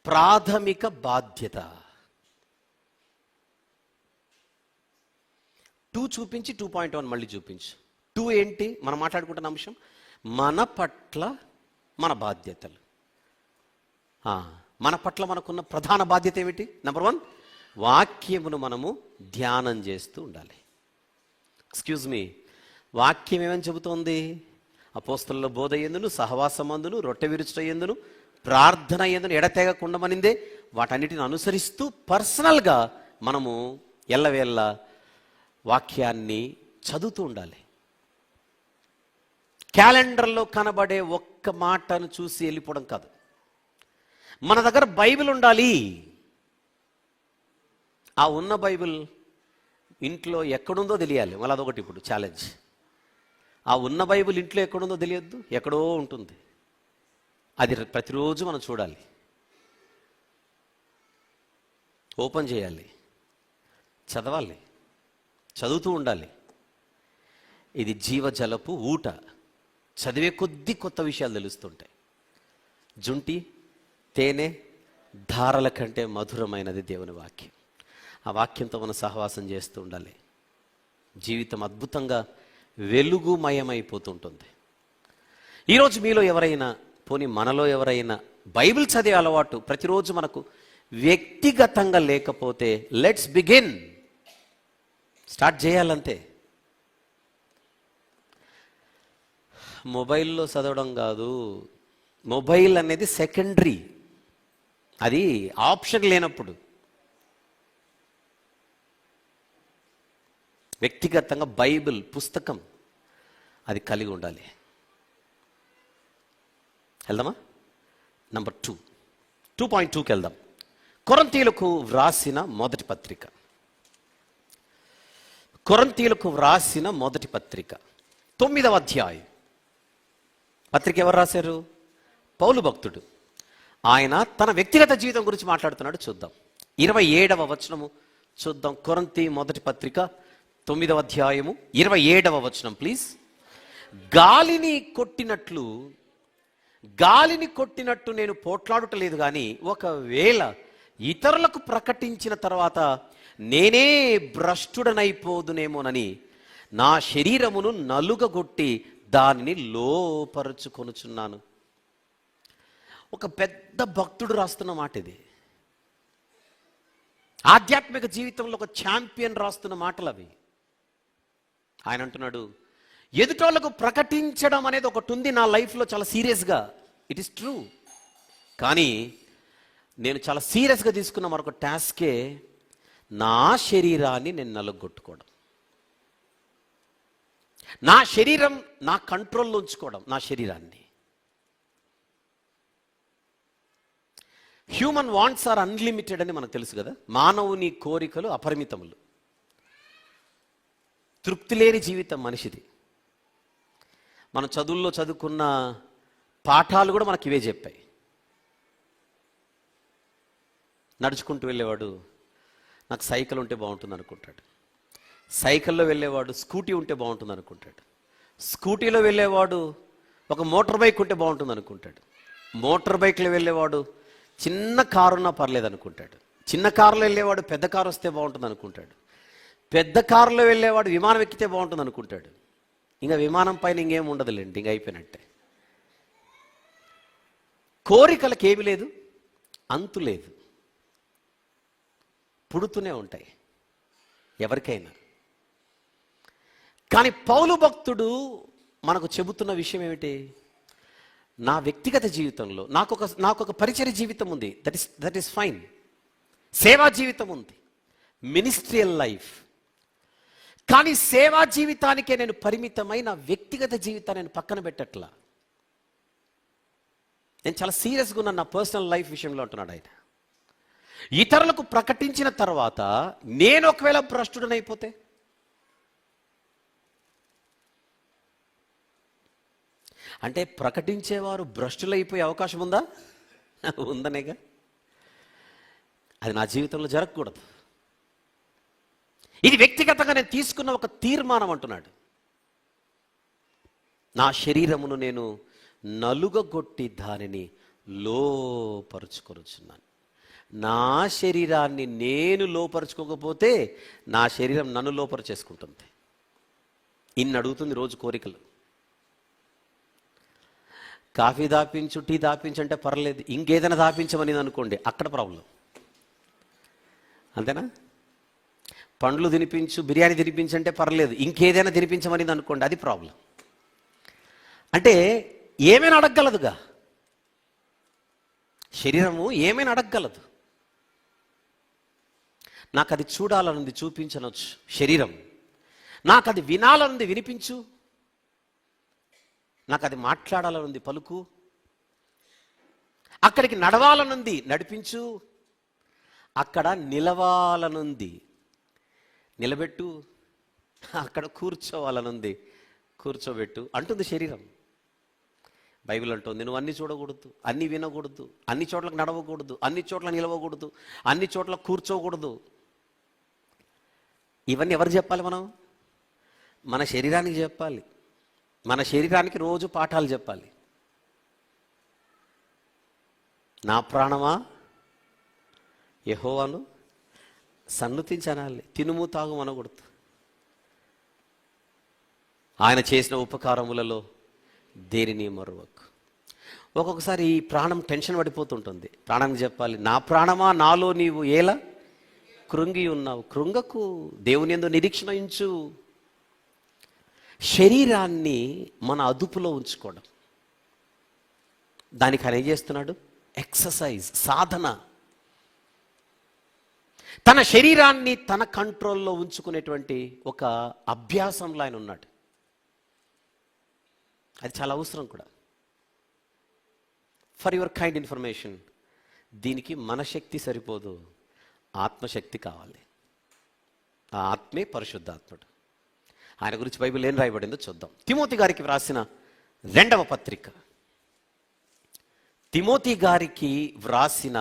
ప్రాథమిక బాధ్యత. 2 చూపించి 2.1 మళ్ళీ చూపించు. 2 ఏంటి? మనం మాట్లాడుకుంటున్న అంశం మన పట్ల మన బాధ్యతలు. మన పట్ల మనకున్న ప్రధాన బాధ్యత ఏమిటి? నెంబర్ 1, వాక్యమును మనము ధ్యానం చేస్తూ ఉండాలి. ఎక్స్క్యూజ్ మీ, వాక్యం ఏమని చెబుతోంది? అపోస్తలుల బోధ యందును, సహవాసమందును, రొట్టె విరుచుట యందును, ప్రార్థన యందును ఎడతెగకుండమనిందే. వాటన్నిటిని అనుసరిస్తూ పర్సనల్గా మనము ఎల్లవేళ్ళ వాక్యాన్ని చదువుతూ ఉండాలి. క్యాలెండర్లో కనబడే ఒక్క మాటను చూసి వెళ్ళిపోవడం కాదు. మన దగ్గర బైబిల్ ఉండాలి. ఆ ఉన్న బైబిల్ ఇంట్లో ఎక్కడుందో తెలియాలి. మళ్ళీ అదొకటి ఇప్పుడు ఛాలెంజ్. ఆ ఉన్న బైబిల్ ఇంట్లో ఎక్కడుందో తెలియద్దు, ఎక్కడో ఉంటుంది. అది ప్రతిరోజు మనం చూడాలి, ఓపెన్ చేయాలి, చదవాలి, చదువుతూ ఉండాలి. ఇది జీవజలపు ఊట. చదివే కొద్దీ కొత్త విషయాలు తెలుస్తుంటాయి. జుంటి తేనె ధారల కంటే మధురమైనది దేవుని వాక్యం. ఆ వాక్యంతో మనం సహవాసం చేస్తూ ఉండాలి. జీవితం అద్భుతంగా వెలుగుమయమైపోతుంటుంది. ఈరోజు మీలో ఎవరైనా, పోనీ మనలో ఎవరైనా బైబిల్ చదివే అలవాటు ప్రతిరోజు మనకు వ్యక్తిగతంగా లేకపోతే, లెట్స్ బిగిన్. స్టార్ట్ చేయాలంతే. మొబైల్లో చదవడం కాదు. మొబైల్ అనేది సెకండరీ, అది ఆప్షన్ లేనప్పుడు. వ్యక్తిగతంగా బైబిల్ పుస్తకం అది కలిగి ఉండాలి. వెళ్దామా? నంబర్ 2, 2.2కి వెళ్దాం. కొరింథీయులకు వ్రాసిన మొదటి పత్రిక. కొరింథీయులకు వ్రాసిన మొదటి పత్రిక 9వ అధ్యాయం. పత్రిక ఎవరు రాశారు? పౌలు భక్తుడు. ఆయన తన వ్యక్తిగత జీవితం గురించి మాట్లాడుతున్నాడు. చూద్దాం. 27వ వచనము చూద్దాం. కొరింథీ మొదటి పత్రిక 9వ అధ్యాయము 27వ వచనం ప్లీజ్. గాలిని కొట్టినట్టు నేను పోట్లాడుటలేదు, కానీ ఒకవేళ ఇతరులకు ప్రకటించిన తర్వాత నేనే భ్రష్టుడనైపోదునేమోనని నా శరీరమును నలుగగొట్టి దానిని లోపరుచుకొనుచున్నాను. ఒక పెద్ద భక్తుడు రాస్తున్న మాట ఇది. ఆధ్యాత్మిక జీవితంలో ఒక ఛాంపియన్ రాస్తున్న మాటలు అవి. ఆయన అంటున్నాడు, ఎదుటోళ్ళకు ప్రకటించడం అనేది ఒకటి ఉంది నా లైఫ్లో చాలా సీరియస్గా. It is true. కానీ నేను చాలా సీరియస్గా తీసుకున్న మరొక టాస్కే నా శరీరాన్ని నేను నలుగొట్టుకోవడం, నా శరీరం నా కంట్రోల్లో ఉంచుకోవడం. నా శరీరాన్ని. హ్యూమన్ వాంట్స్ ఆర్ అన్లిమిటెడ్ అని మనకు తెలుసు కదా. మానవుని కోరికలు అపరిమితములు. తృప్తి లేని జీవితం మనిషిది. మనం చదువుల్లో చదువుకున్న పాఠాలు కూడా మనకి ఇవే చెప్పాయి. నడుచుకుంటూ వెళ్ళేవాడు నాకు సైకిల్ ఉంటే బాగుంటుంది అనుకుంటాడు. సైకిల్లో వెళ్ళేవాడు స్కూటీ ఉంటే బాగుంటుంది అనుకుంటాడు. స్కూటీలో వెళ్ళేవాడు ఒక మోటార్ బైక్ ఉంటే బాగుంటుంది అనుకుంటాడు. మోటార్ బైక్లో వెళ్ళేవాడు చిన్న కారు ఉన్నా పర్లేదు అనుకుంటాడు. చిన్న కారులో వెళ్ళేవాడు పెద్ద కారు వస్తే బాగుంటుంది అనుకుంటాడు. పెద్ద కారులో వెళ్ళేవాడు విమానం ఎక్కితే బాగుంటుంది అనుకుంటాడు. ఇంకా విమానం పైన ఇంకేం ఉండదులేండి, ఇంక అయిపోయినట్టే. కోరికలకు ఏమి లేదు, అంతు లేదు, పుడుతూనే ఉంటాయి ఎవరికైనా. కానీ పౌలు భక్తుడు మనకు చెబుతున్న విషయం ఏమిటి? నా వ్యక్తిగత జీవితంలో నాకు ఒక పరిచర్య జీవితం ఉంది, దట్ ఈస్ ఫైన్. సేవా జీవితం ఉంది, మినిస్ట్రియల్ లైఫ్. కానీ సేవా జీవితానికే నేను పరిమితమై నా వ్యక్తిగత జీవితాన్ని నేను పక్కన పెట్టట్లా. నేను చాలా సీరియస్గా ఉన్నాను నా పర్సనల్ లైఫ్ విషయంలో అంటున్నాడు ఆయన. ఇతరులకు ప్రకటించిన తర్వాత నేను ఒకవేళ భ్రష్టుడనైపోతే, అంటే ప్రకటించేవారు భ్రష్టులైపోయే అవకాశం ఉందా? ఉందనేగా. అది నా జీవితంలో జరగకూడదు. ఇది వ్యక్తిగతంగా నేను తీసుకున్న ఒక తీర్మానం అంటున్నాడు. నా శరీరమును నేను నలుగగొట్టి దానిని లోపరుచుకొనుచున్నాను. నా శరీరాన్ని నేను లోపరుచుకోకపోతే నా శరీరం నన్ను లోపరుచేసుకుంటుంది. ఇన్ని అడుగుతుంది రోజు కోరికలు. కాఫీ దాపించు, టీ దాపించు అంటే పర్లేదు, ఇంకేదైనా దాపించమని అనుకోండి, అక్కడ ప్రాబ్లం. అంతేనా? పండ్లు తినిపించు, బిర్యానీ తినిపించు అంటే పర్లేదు, ఇంకేదైనా తినిపించమని అనుకోండి, అది ప్రాబ్లం. అంటే ఏమైనా అడగగలదుగా, శరీరము ఏమైనా అడగగలదు. నాకు అది చూడాలనుంది, చూపించనొచ్చు శరీరం. నాకు అది వినాలనుంది, వినిపించు. నాకు అది మాట్లాడాలనుంది, పలుకు. అక్కడికి నడవాలనుంది, నడిపించు. అక్కడ నిలవాలనుంది, నిలబెట్టు. అక్కడ కూర్చోవాలనుంది, కూర్చోబెట్టు అంటుంది శరీరం. బైబిల్ అంటుంది, నువ్వు అన్ని చూడకూడదు, అన్ని వినకూడదు, అన్ని చోట్లకు నడవకూడదు, అన్ని చోట్ల నిలవకూడదు, అన్ని చోట్ల కూర్చోకూడదు. ఇవన్నీ ఎవరు చెప్పాలి? మన శరీరానికి చెప్పాలి. మన శరీరానికి రోజు పాఠాలు చెప్పాలి. నా ప్రాణమా యెహోవాను సన్నుతించనాలి, తినుము తాగు అనకూడదు. ఆయన చేసిన ఉపకారములలో దేనిని మరువకు. ఒక్కొక్కసారి ఈ ప్రాణం టెన్షన్ పడిపోతుంటుంది. ప్రాణానికి చెప్పాలి, నా ప్రాణమా నాలో నీవు ఏలా కృంగి ఉన్నావు, కృంగకు, దేవుని యందు నిరీక్షణ ఉంచు. శరీరాన్ని మన అదుపులో ఉంచుకోవడం, దానికి ఆయన ఏం చేస్తున్నాడు? ఎక్సర్సైజ్, సాధన. తన శరీరాన్ని తన కంట్రోల్లో ఉంచుకునేటువంటి ఒక అభ్యాసంలో ఆయన ఉన్నాడు. అది చాలా అవసరం కూడా. ఫర్ యువర్ కైండ్ ఇన్ఫర్మేషన్, దీనికి మన శక్తి సరిపోదు, ఆత్మశక్తి కావాలి. ఆ ఆత్మే పరిశుద్ధాత్ముడు. ఆయన గురించి బైబిల్ ఏం రాయబడిందో చూద్దాం. తిమోతి గారికి వ్రాసిన 2వ పత్రిక, తిమోతి గారికి వ్రాసిన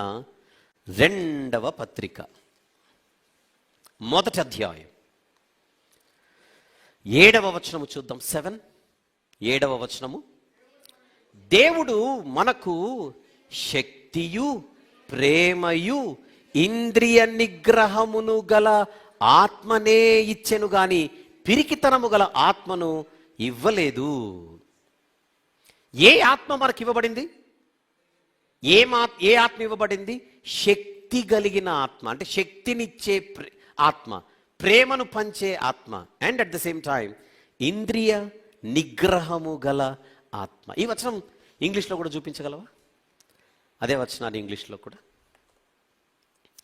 2వ పత్రిక, 1వ అధ్యాయం 7వ వచనము చూద్దాం. 7వ వచనము, దేవుడు మనకు శక్తియు ప్రేమయు ఇంద్రియ నిగ్రహమును గల ఆత్మనే ఇచ్చెను గాని పిరికితనము గల ఆత్మను ఇవ్వలేదు. ఏ ఆత్మ మనకు ఇవ్వబడింది? ఏ ఆత్మ ఇవ్వబడింది? శక్తి కలిగిన ఆత్మ, అంటే శక్తినిచ్చే ఆత్మ, ప్రేమను పంచే ఆత్మ, and at the same time ఇంద్రియ నిగ్రహము గల ఆత్మ. ఈ వచనం ఇంగ్లీష్లో కూడా చూపించగలవా? అదే వచనాన్ని ఇంగ్లీష్లో కూడా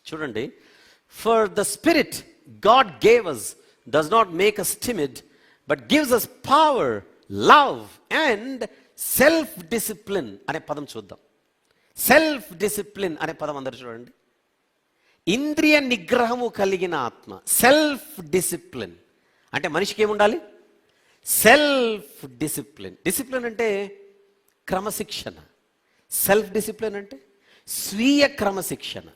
చూడండి. For the spirit God gave us does not make us timid, but gives us power, love and self discipline అనే పదం చూద్దాం. సెల్ఫ్ డిసిప్లిన్ అనే పదం అందరూ చూడండి. ఇంద్రియ నిగ్రహము కలిగిన ఆత్మ, సెల్ఫ్ డిసిప్లిన్ అంటే మనిషికి ఏముండాలి? Self discipline. డిసిప్లిన్ అంటే క్రమశిక్షణ. సెల్ఫ్ డిసిప్లిన్ అంటే స్వీయ క్రమశిక్షణ.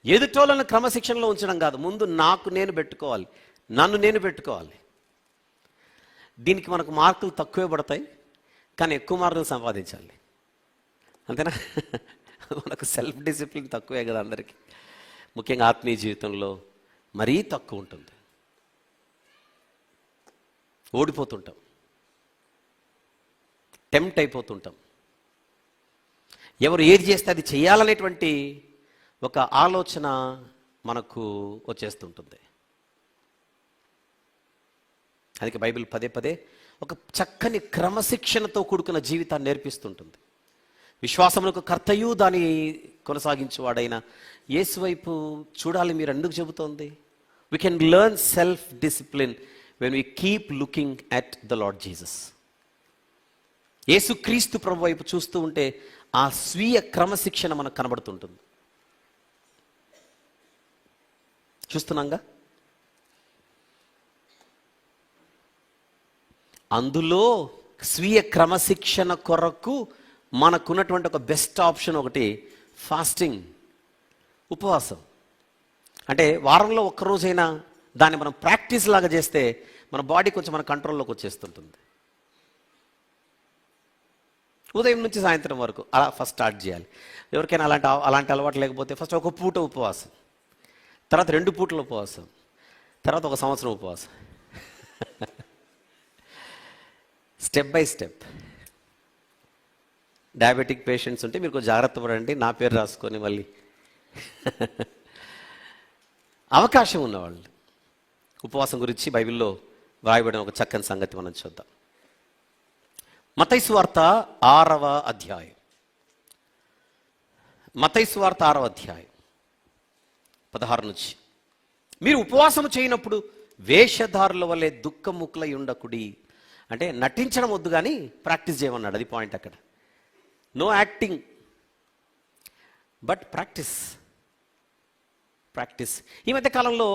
ఎదుటోళ్ళను క్రమశిక్షణలో ఉంచడం కాదు, ముందు నాకు నేను పెట్టుకోవాలి, నన్ను నేను పెట్టుకోవాలి. దీనికి మనకు మార్కులు తక్కువే పడతాయి, కానీ ఎక్కువ మార్కులు సంపాదించాలి. అంతేనా? మనకు సెల్ఫ్ డిసిప్లిన్ తక్కువే కదా అందరికీ. ముఖ్యంగా ఆత్మీయ జీవితంలో మరీ తక్కువ ఉంటుంది. ఓడిపోతుంటాం, టెంప్ట్ అయిపోతుంటాం. ఎవరు ఏది చేస్తే అది చేయాలనేటువంటి ఒక ఆలోచన మనకు వచ్చేస్తుంటుంది. అందుకే బైబిల్ పదే పదే ఒక చక్కని క్రమశిక్షణతో కూడుకున్న జీవితాన్ని నేర్పిస్తుంటుంది. విశ్వాసమునకు కర్తయు దాన్ని కొనసాగించేవాడైన యేసు వైపు చూడాలి మీరు ఎందుకు చెబుతోంది? We can learn self discipline when we keep looking at the Lord Jesus. Yesu Kristu ప్రభు వైపు చూస్తూ ఉంటే ఆ స్వీయ క్రమశిక్షణ మనకు కనబడుతుంటుంది. చూస్తున్నాంగా, అందులో స్వీయ క్రమశిక్షణ కొరకు మనకున్నటువంటి ఒక బెస్ట్ ఆప్షన్ ఒకటి ఫాస్టింగ్, ఉపవాసం. అంటే వారంలో ఒక్కరోజైనా దాన్ని మనం ప్రాక్టీస్ లాగా చేస్తే మన బాడీ కొంచెం మన కంట్రోల్లోకి వచ్చేస్తుంటుంది. ఉదయం నుంచి సాయంత్రం వరకు అలా ఫస్ట్ స్టార్ట్ చేయాలి. ఎవరికైనా అలాంటి అలవాటు లేకపోతే ఫస్ట్ ఒక పూట ఉపవాసం, తర్వాత 2 పూటల ఉపవాసం, తర్వాత 1 సంవత్సరం ఉపవాసం. Step by step. Diabetic patients ఉంటే మీరు కొంచెం జాగ్రత్త పడండి, నా పేరు రాసుకొని మళ్ళీ. అవకాశం ఉన్నవాళ్ళు ఉపవాసం గురించి బైబిల్లో వ్రాయబడిన ఒక చక్కని సంగతి మనం చూద్దాం. మత్తయి సువార్త 6వ అధ్యాయం. మత్తయి సువార్త 6వ అధ్యాయం 16 నుంచి. మీరు ఉపవాసము చేయనప్పుడు వేషధారుల వలె దుఃఖముఖులై ఉండకుడి. అంటే నటించడం వద్దు, కానీ ప్రాక్టీస్ చేయమన్నాడు. అది పాయింట్ అక్కడ. No acting, but practice. ఈ మధ్య కాలంలో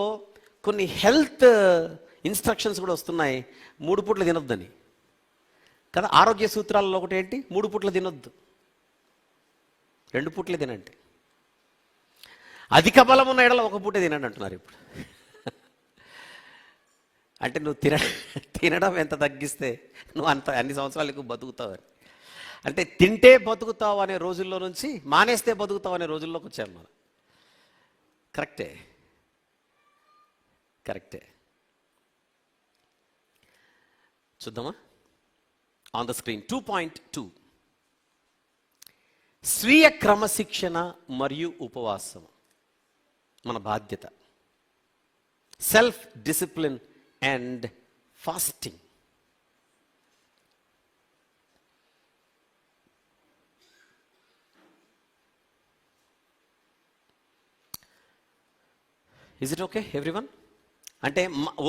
కొన్ని హెల్త్ ఇన్స్ట్రక్షన్స్ కూడా వస్తున్నాయి. 3 పూటలు తినొద్దని కదా. ఆరోగ్య సూత్రాలలో ఒకటి ఏంటి? 3 పూటలు తినొద్దు, 2 పూటలే తినండి. అధిక బలం ఉన్న ఎడల 1 పూటే తినండి అంటున్నారు ఇప్పుడు. అంటే నువ్వు తినడం ఎంత తగ్గిస్తే నువ్వు అన్ని సంవత్సరాలు ఎక్కువ బతుకుతావు. అంటే తింటే బతుకుతావు అనే రోజుల్లో నుంచి మానేస్తే బతుకుతావు అనే రోజుల్లోకి వచ్చాము మనం. కరెక్టే. చూద్దామా? On the screen 2.2. స్వీయ క్రమశిక్షణ మరియు ఉపవాసం మన బాధ్యత. Self discipline and fasting. Is it okay everyone? అంటే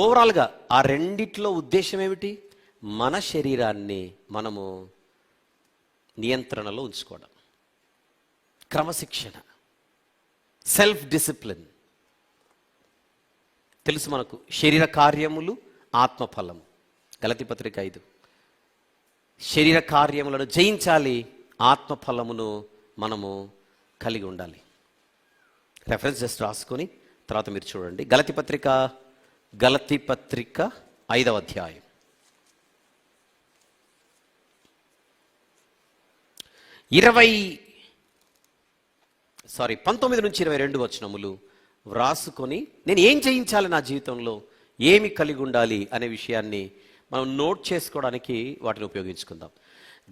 ఓవరాల్గా ఆ రెండిట్లో ఉద్దేశం ఏమిటి? మన శరీరాన్ని మనము నియంత్రణలో ఉంచుకోవడం, క్రమశిక్షణ, సెల్ఫ్ డిసిప్లిన్. తెలుసు మనకు శరీర కార్యములు, ఆత్మఫలము. గలతీ పత్రిక 5. శరీర కార్యములను జయించాలి, ఆత్మఫలమును మనము కలిగి ఉండాలి. రెఫరెన్స్ జస్ట్ రాసుకొని తర్వాత మీరు చూడండి. గలతీ పత్రిక 5వ అధ్యాయం 19 నుంచి 22 వచనములు వ్రాసుకొని నేను ఏం చేయించాలి నా జీవితంలో, ఏమి కలిగి ఉండాలి అనే విషయాన్ని మనం నోట్ చేసుకోవడానికి వాటిని ఉపయోగించుకుందాం.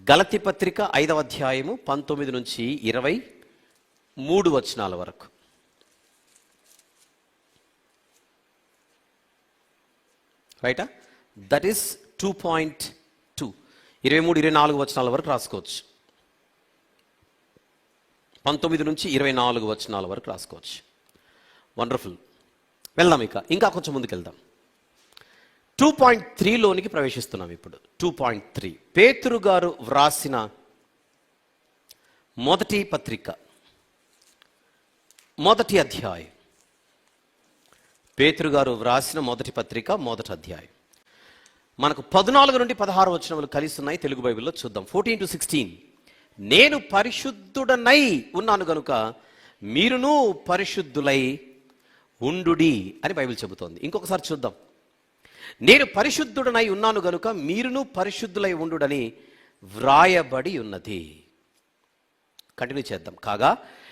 గలతీ పత్రిక 5వ అధ్యాయము 19 నుంచి 23 వచనాల వరకు. రైటా? That is 2.2. 23-24 వచనాల వరకు రాసుకోవచ్చు. 19 నుంచి 24 వచనాల వరకు రాసుకోవచ్చు. వండర్ఫుల్. వెళ్దాం, ఇంకా కొంచెం ముందుకు వెళ్దాం. 2.3లోనికి ప్రవేశిస్తున్నాం ఇప్పుడు. 2.3 పేతురు గారు వ్రాసిన మొదటి పత్రిక, మొదటి అధ్యాయం. పేతురు గారు వ్రాసిన మొదటి పత్రిక, మొదటి అధ్యాయం. మనకు 14 నుండి 16 వచనములు కలిసి ఉన్నాయి తెలుగు బైబిల్లో. చూద్దాం. 14-16. నేను పరిశుద్ధుడనై ఉన్నాను గనుక మీరును పరిశుద్ధులై ఉండుడి అని బైబిల్ చెబుతోంది. ఇంకొకసారి చూద్దాం. నేను పరిశుద్ధుడనై ఉన్నాను గనుక మీరును పరిశుద్ధులై ఉండుడని వ్రాయబడి ఉన్నది. కంటిన్యూ చేద్దాం. కాగా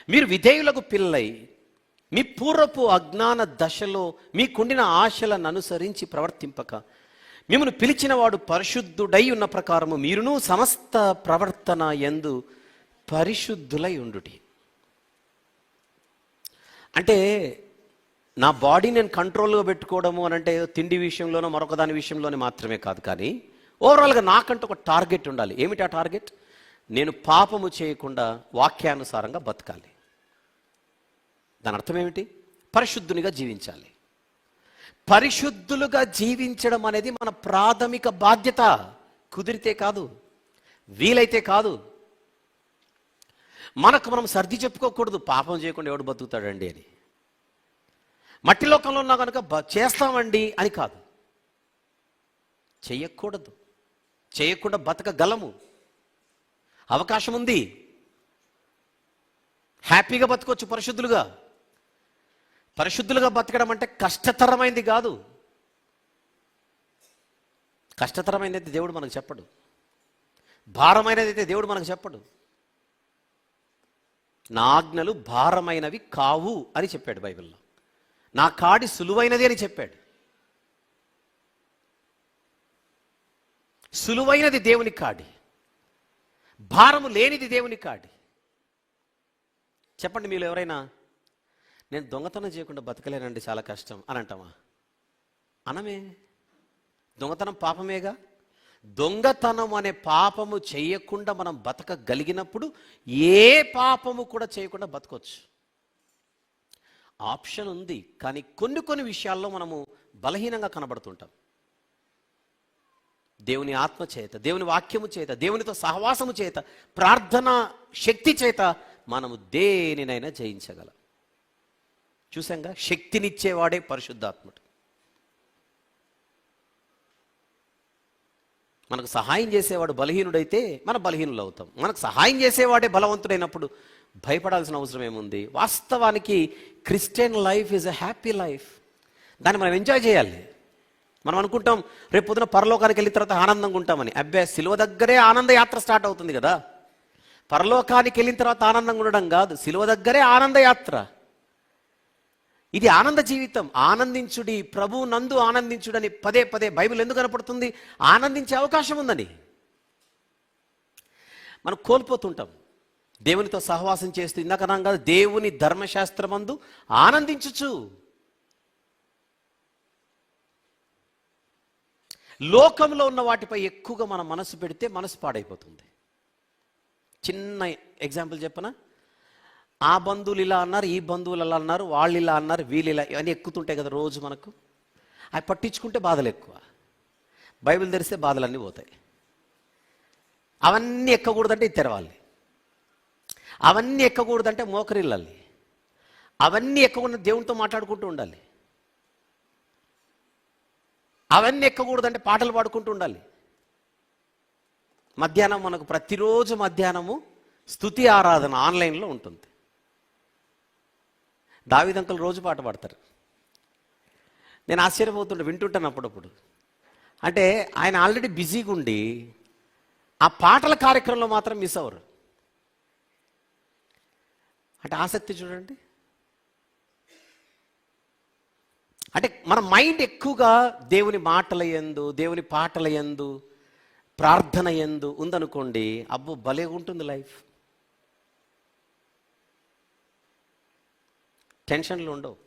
మీరు విధేయులకు పిల్లలై మీ పూర్వపు అజ్ఞాన దశలో మీకుండిన ఆశలను అనుసరించి ప్రవర్తింపక మిమ్మల్ని పిలిచిన వాడు పరిశుద్ధుడై ఉన్న ప్రకారము మీరును సమస్త ప్రవర్తన యందు పరిశుద్ధులై ఉండుడి. అంటే నా బాడీ నేను కంట్రోల్గా పెట్టుకోవడము అని అంటే తిండి విషయంలోనో మరొక దాని విషయంలోనే మాత్రమే కాదు, కానీ ఓవరాల్గా నాకంటూ ఒక టార్గెట్ ఉండాలి. ఏమిటి ఆ టార్గెట్? నేను పాపము చేయకుండా వాక్యానుసారంగా బతకాలి. దాని అర్థం ఏమిటి? పరిశుద్ధునిగా జీవించాలి. పరిశుద్ధులుగా జీవించడం అనేది మన ప్రాథమిక బాధ్యత. కుదిరితే కాదు, వీలైతే కాదు. మనకు మనం సర్ది చెప్పుకోకూడదు, పాపం చేయకుండా ఎవడు బతుకుతాడండి అని. మట్టి లోకంలో ఉన్నా కనుక చేస్తామండి అని కాదు, చెయ్యకూడదు. చేయకుండా బతకగలము, అవకాశం ఉంది. హ్యాపీగా బతకొచ్చు పరిశుద్ధులుగా. పరిశుద్ధులుగా బతకడం అంటే కష్టతరమైంది కాదు. కష్టతరమైనది అయితే దేవుడు మనకు చెప్పడు, భారమైనది అయితే దేవుడు మనకు చెప్పడు. నా ఆజ్ఞలు భారమైనవి కావు అని చెప్పాడు బైబిల్లో. నా కాడి సులువైనది అని చెప్పాడు. సులువైనది దేవుని కాడి, భారము లేనిది దేవుని కాడి. చెప్పండి, మీరు ఎవరైనా నేను దొంగతనం చేయకుండా బతకలేనండి, చాలా కష్టం అని అంటామా? అనమే. దొంగతనం పాపమేగా. దొంగతనం అనే పాపము చేయకుండా మనం బతకగలిగినప్పుడు ఏ పాపము కూడా చేయకుండా బతకొచ్చు. ఆప్షన్ ఉంది, కానీ కొన్ని విషయాల్లో మనము బలహీనంగా కనబడుతుంటాం. దేవుని ఆత్మ చేత, దేవుని వాక్యము చేత, దేవునితో సహవాసము చేత, ప్రార్థన శక్తి చేత మనము దేనినైనా జయించగలం. చూసాంగా, శక్తినిచ్చేవాడే పరిశుద్ధాత్ముడు. మనకు సహాయం చేసేవాడు బలహీనుడైతే మనం బలహీనులు అవుతాం. మనకు సహాయం చేసేవాడే బలవంతుడైనప్పుడు భయపడాల్సిన అవసరం ఏముంది? వాస్తవానికి Christian life is a happy life. దాన్ని మనం ఎంజాయ్ చేయాలి. మనం అనుకుంటాం రేపు పొద్దున పరలోకానికి వెళ్ళిన తర్వాత ఆనందంగా ఉంటామని. అబ్బే, సిలువ దగ్గరే ఆనంద యాత్ర స్టార్ట్ అవుతుంది కదా. పరలోకానికి వెళ్ళిన తర్వాత ఆనందంగా ఉండడం కాదు, సిలువ దగ్గరే ఆనంద యాత్ర. ఇది ఆనంద జీవితం. ఆనందించుడి, ప్రభు నందు ఆనందించుడని పదే బైబిల్ ఎందుకు కనపడుతుంది? ఆనందించే అవకాశం ఉందని. మనం కోల్పోతుంటాం. దేవునితో సహవాసం చేస్తూ ఇందాక అన్నాం కదా, దేవుని ధర్మశాస్త్రమందు ఆనందించుచు. లోకంలో ఉన్న వాటిపై ఎక్కువగా మనం మనసు పెడితే మనసు పాడైపోతుంది. చిన్న ఎగ్జాంపుల్ చెప్పనా? ఆ బంధువులు ఇలా అన్నారు, ఈ బంధువులు అలా అన్నారు, వాళ్ళు ఇలా అన్నారు, వీళ్ళు ఇలా, ఇవన్నీ ఎక్కుతుంటాయి కదా రోజు మనకు. అవి పట్టించుకుంటే బాధలు ఎక్కువ, బైబిల్ తెరిస్తే బాధలన్నీ పోతాయి. అవన్నీ ఎక్కకూడదంటే ఇది తెరవాలి, అవన్నీ ఎక్కకూడదంటే మోకరిల్లాలి, అవన్నీ ఎక్కకుండా దేవునితో మాట్లాడుకుంటూ ఉండాలి, అవన్నీ ఎక్కకూడదంటే పాటలు పాడుకుంటూ ఉండాలి. మధ్యాహ్నం మనకు ప్రతిరోజు మధ్యాహ్నము స్తుతి ఆరాధన ఆన్లైన్లో ఉంటుంది. దావీదు అంకుల్ రోజు పాట పాడతారు. నేను ఆశ్చర్యపోతుంటే వింటుంటాను అప్పుడప్పుడు. అంటే ఆయన ఆల్రెడీ బిజీగా ఉండి ఆ పాటల కార్యక్రమంలో మాత్రం మిస్ అవ్వరు. అంటే ఆసక్తి చూడండి. అంటే మన మైండ్ ఎక్కువగా దేవుని మాటల యందు, దేవుని పాటల యందు, ప్రార్థన యందు ఉందనుకోండి, అబ్బో భలేగా ఉంటుంది లైఫ్. టెన్షన్లు ఉండవు.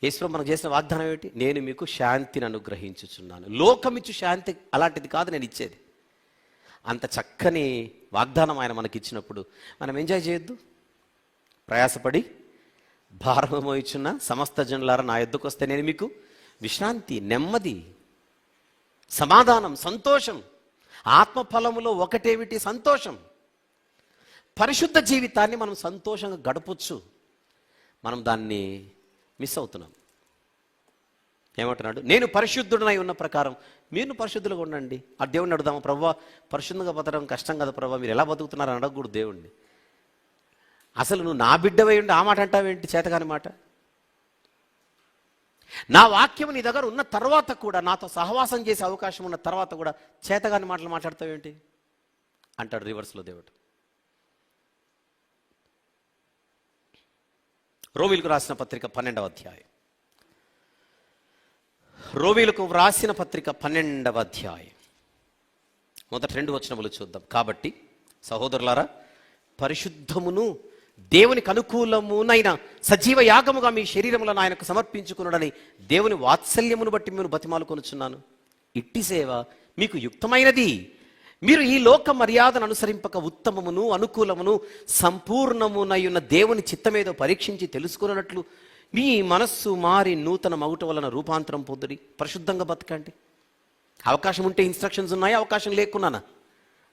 యేసు మనకు చేసిన వాగ్దానం ఏమిటి? నేను మీకు శాంతిని అనుగ్రహించుచున్నాను. లోకమిచ్చు శాంతి అలాంటిది కాదు నేను ఇచ్చేది. అంత చక్కని వాగ్దానం ఆయన మనకి ఇచ్చినప్పుడు మనం ఎంజాయ్ చేయొద్దు? ప్రయాసపడి భారము మోయుచున్న సమస్త జనులారా నా యొద్దకు వస్తే నేను మీకు విశ్రాంతి, నెమ్మది, సమాధానం, సంతోషం. ఆత్మఫలములో ఒకటేమిటి? సంతోషం. పరిశుద్ధ జీవితాన్ని మనం సంతోషంగా గడపొచ్చు. మనం దాన్ని మిస్ అవుతున్నాం. ఏమంటున్నాడు? నేను పరిశుద్ధుడనై ఉన్న ప్రకారం మీరు పరిశుద్ధులుగా ఉండండి. ఆ దేవుడిని అడుగుదామా, ప్రభువా పరిశుద్ధంగా బతకడం కష్టం కదా ప్రభువా, మీరు ఎలా బతుకుతున్నారని అడగకూడదు దేవుణ్ణి. అసలు నువ్వు నా బిడ్డవై ఉండి ఆ మాట అంటావేంటి? చేతకాని మాట. నా వాక్యం నీ దగ్గర ఉన్న తర్వాత కూడా, నాతో సహవాసం చేసే అవకాశం ఉన్న తర్వాత కూడా చేతగాని మాటలు మాట్లాడతావేంటి అంటాడు రివర్స్లో దేవుడు. రోమీలకు రాసిన పత్రిక 12వ అధ్యాయం. రోమీలకు వ్రాసిన పత్రిక 12వ అధ్యాయం మొదటి 2 వచనములు చూద్దాం. కాబట్టి సహోదరులారా, పరిశుద్ధమును దేవునికి అనుకూలమునైన సజీవ యాగముగా మీ శరీరములను ఆయనకు సమర్పించుకున్నాడని దేవుని వాత్సల్యమును బట్టి మేము బతిమాలుకొనుచున్నాను. ఇట్టి సేవ మీకు యుక్తమైనది. మీరు ఈ లోక మర్యాదను అనుసరింపక ఉత్తమమును అనుకూలమును సంపూర్ణమునయున్న దేవుని చిత్తమేదో పరీక్షించి తెలుసుకున్నట్లు మీ మనస్సు మారి నూతన మగుట వలన రూపాంతరం పొందుడి. పరిశుద్ధంగా బతకండి. అవకాశం ఉంటే ఇన్స్ట్రక్షన్స్ ఉన్నాయి, అవకాశం లేకున్నానా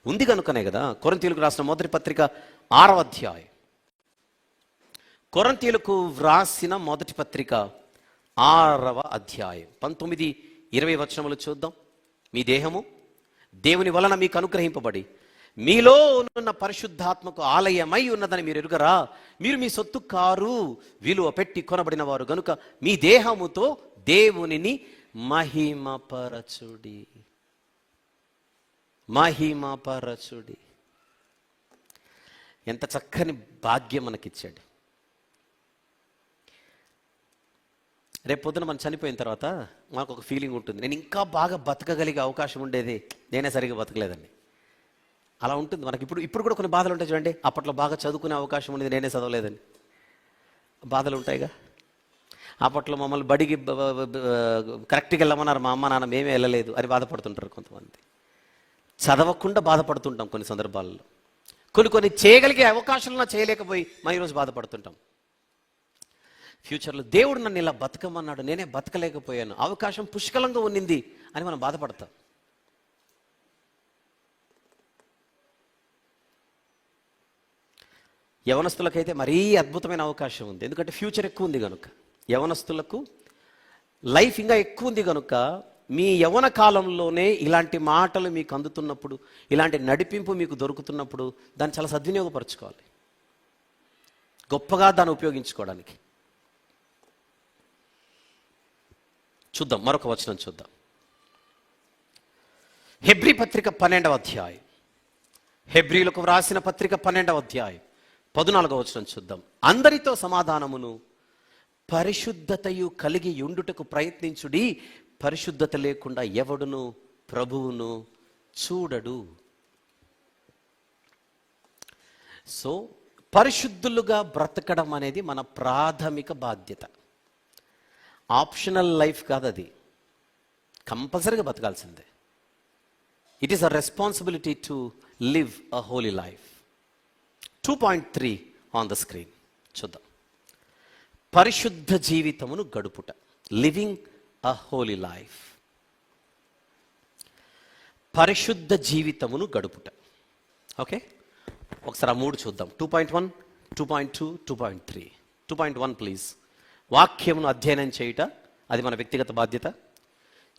ఉంది కనుకనే కదా. కొరింథీయులకు రాసిన మొదటి పత్రిక 6వ అధ్యాయం. కొరింథీయులకు వ్రాసిన మొదటి పత్రిక 6వ అధ్యాయం 19-20 వచనములు చూద్దాం. మీ దేహము దేవుని వలన మీకు అనుగ్రహింపబడి మీలో ఉన్న పరిశుద్ధాత్మకు ఆలయమై ఉన్నదని మీరు ఎరుగరా? మీరు మీ సొత్తు కారు, విలువ పెట్టి కొనబడిన వారు గనుక మీ దేహముతో దేవునిని మహిమపరచుడి. మహిమపరచుడి. ఎంత చక్కని భాగ్యం మనకిచ్చాడు. రేపు పొద్దున మనం చనిపోయిన తర్వాత మాకు ఒక ఫీలింగ్ ఉంటుంది, నేను ఇంకా బాగా బతకగలిగే అవకాశం ఉండేది, నేనే సరిగా బతకలేదండి. అలా ఉంటుంది మనకి. ఇప్పుడు కూడా కొన్ని బాధలు ఉంటాయి చూడండి. అప్పట్లో బాగా చదువుకునే అవకాశం ఉండేది, నేనే చదవలేదని బాధలు ఉంటాయిగా. అప్పట్లో మమ్మల్ని బడికి కరెక్ట్గా వెళ్ళమన్నారు మా అమ్మ నాన్న, మేమే వెళ్ళలేదు అని బాధపడుతుంటారు కొంతమంది. చదవకుండా బాధపడుతుంటాం కొన్ని సందర్భాల్లో. కొన్ని చేయగలిగే అవకాశాలను చేయలేకపోయి మా ఈరోజు బాధపడుతుంటాం. ఫ్యూచర్లో దేవుడు నన్ను ఇలా బతకమన్నాడు, నేనే బతకలేకపోయాను, అవకాశం పుష్కలంగా ఉన్నింది అని మనం బాధపడతాం. యవనస్తులకైతే మరీ అద్భుతమైన అవకాశం ఉంది, ఎందుకంటే ఫ్యూచర్ ఎక్కువ ఉంది కనుక. యవనస్తులకు లైఫ్ ఇంకా ఎక్కువ ఉంది కనుక మీ యవన కాలంలోనే ఇలాంటి మాటలు మీకు అందుతున్నప్పుడు, ఇలాంటి నడిపింపు మీకు దొరుకుతున్నప్పుడు దాన్ని చాలా సద్వినియోగపరచుకోవాలి, గొప్పగా దాన్ని ఉపయోగించుకోవడానికి. చూద్దాం, మరొక వచనం చూద్దాం. హెబ్రీ పత్రిక 12వ అధ్యాయం. హెబ్రీలకు వ్రాసిన పత్రిక 12వ అధ్యాయం 14వ వచనం చూద్దాం. అందరితో సమాధానమును పరిశుద్ధతయు కలిగి ఉండుటకు ప్రయత్నించుడి. పరిశుద్ధత లేకుండా ఎవడును ప్రభువును చూడడు. సో పరిశుద్ధులుగా బ్రతకడం అనేది మన ప్రాథమిక బాధ్యత. ఆప్షనల్ లైఫ్ కాదు అది, కంపల్సరీగా బతకాల్సిందే. It is a responsibility to live a holy life. 2.3 on the screen చూద్దాం. పరిశుద్ధ జీవితమును గడుపుట, లివింగ్ అ హోలీ లైఫ్. పరిశుద్ధ జీవితమును గడుపుట. ఓకే, ఒకసారి ఆ 3 చూద్దాం. 2.1, 2.2, 2.3. 2.1 ప్లీజ్. వాక్యమును అధ్యయనం చేయుట, అది మన వ్యక్తిగత బాధ్యత.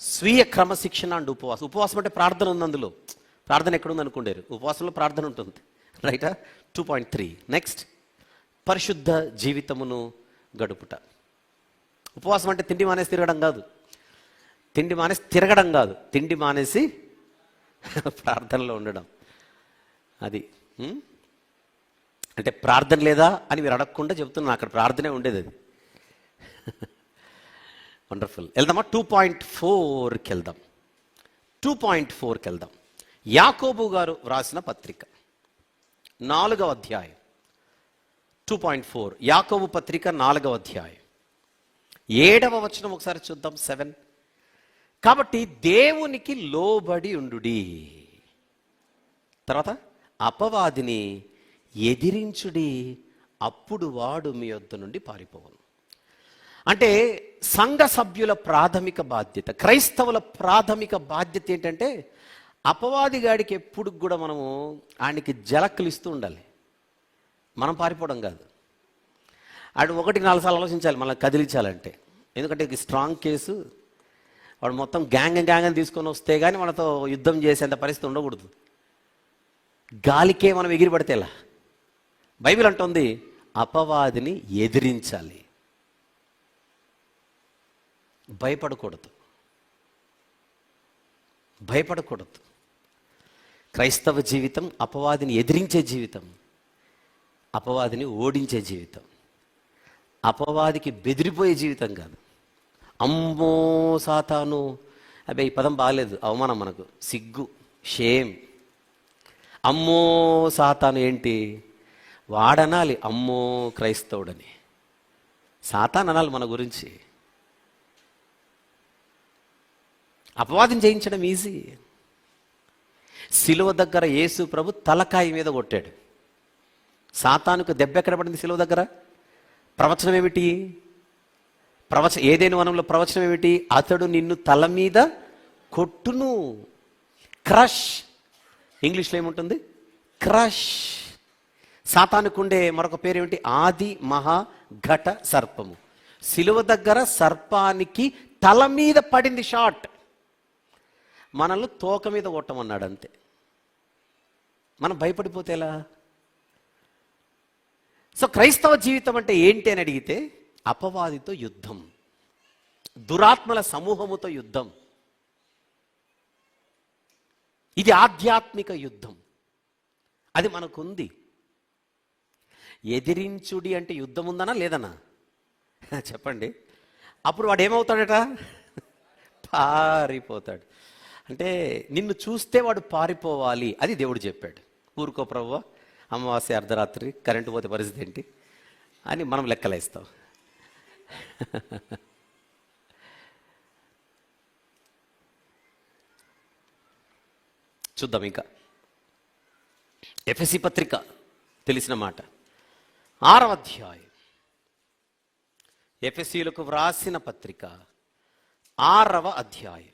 స్వీయ క్రమశిక్షణ అండ్ ఉపవాసం. ఉపవాసం అంటే ప్రార్థన ఉంది అందులో. ప్రార్థన ఎక్కడుంది అనుకుంటారు, ఉపవాసంలో ప్రార్థన ఉంటుంది, రైటా? 2.3 నెక్స్ట్, పరిశుద్ధ జీవితమును గడుపుట. ఉపవాసం అంటే తిండి మానేసి తిరగడం కాదు, తిండి మానేసి ప్రార్థనలో ఉండడం. అది అంటే ప్రార్థన లేదా అని మీరు అడగకుండా చెప్తున్నాను, అక్కడ ప్రార్థనే ఉండేది. అది వండర్ఫుల్. వెళ్దామా? 2.4కి వెళ్దాం. 2.4కి వెళ్దాం. యాకోబు గారు వ్రాసిన పత్రిక 4వ అధ్యాయం. 2.4 యాకోబు పత్రిక 4వ అధ్యాయం 7వ వచనం ఒకసారి చూద్దాం. 7. కాబట్టి దేవునికి లోబడి ఉండుడి, తర్వాత అపవాదిని ఎదిరించుడి, అప్పుడు వాడు మీ యొద్ద నుండి పారిపోవును. అంటే సంఘ సభ్యుల ప్రాథమిక బాధ్యత, క్రైస్తవుల ప్రాథమిక బాధ్యత ఏంటంటే అపవాది గాడికి ఎప్పుడు కూడా మనము ఆయనకి జలక్కులు ఇస్తూ ఉండాలి, మనం పారిపోవడం కాదు. ఆడు 1-4 సార్లు ఆలోచించాలి మనల్ని కదిలించాలంటే, ఎందుకంటే ఇది స్ట్రాంగ్ కేసు. వాడు మొత్తం గ్యాంగ్ అని తీసుకొని వస్తే కానీ మనతో యుద్ధం చేసేంత పరిస్థితి ఉండకూడదు. గాలికే మనం ఎగిరిపడితేలా. బైబిల్ అంటుంది అపవాదిని ఎదిరించాలి. భయపడకూడదు. భయపడకూడదు. క్రైస్తవ జీవితం అపవాదిని ఎదిరించే జీవితం, అపవాదిని ఓడించే జీవితం, అపవాదికి బెదిరిపోయే జీవితం కాదు. అమ్మో సాతాను, అబ్బే ఈ పదం బాగాలేదు, అవమానం, మనకు సిగ్గు, షేమ్. అమ్మో సాతాను ఏంటి? వాడనాలి అమ్మో క్రైస్తవుడని. సాతాను అనాలి మన గురించి. అపవాదం జయించడం ఈజీ. సిలువ దగ్గర యేసు ప్రభు తలకాయ మీద కొట్టాడు. సాతానుకు దెబ్బ ఎక్కడ పడింది? సిలువ దగ్గర. ప్రవచనం ఏమిటి? ఏదైనా వనంలో ప్రవచనం ఏమిటి? అతడు నిన్ను తల మీద కొట్టును. క్రష్. ఇంగ్లీష్లో ఏముంటుంది? క్రష్. సాతానుకుండే మరొక పేరు ఏమిటి? ఆది మహా ఘట సర్పము. సిలువ దగ్గర సర్పానికి తల మీద పడింది షాట్. మనల్ని తోక మీద కొట్టమన్నాడు అంతే. మనం భయపడిపోతే ఎలా? సో క్రైస్తవ జీవితం అంటే ఏంటి అని అడిగితే, అపవాదితో యుద్ధం, దురాత్మల సమూహముతో యుద్ధం. ఇది ఆధ్యాత్మిక యుద్ధం. అది మనకుంది. ఎదిరించుడి అంటే యుద్ధం ఉందనా లేదనా? చెప్పండి. అప్పుడు వాడు ఏమవుతాడట? పారిపోతాడు. అంటే నిన్ను చూస్తే వాడు పారిపోవాలి, అది దేవుడు చెప్పాడు. ఊరుకో ప్రభువా, అమావాస్య అర్ధరాత్రి కరెంటు పోతే పరిస్థితి ఏంటి అని మనం లెక్కలేస్తాం. చూద్దాం ఇంకా. ఎఫెసీ పత్రిక తెలిసిన మాట, 6వ అధ్యాయం. ఎఫెసీలకు వ్రాసిన పత్రిక 6వ అధ్యాయం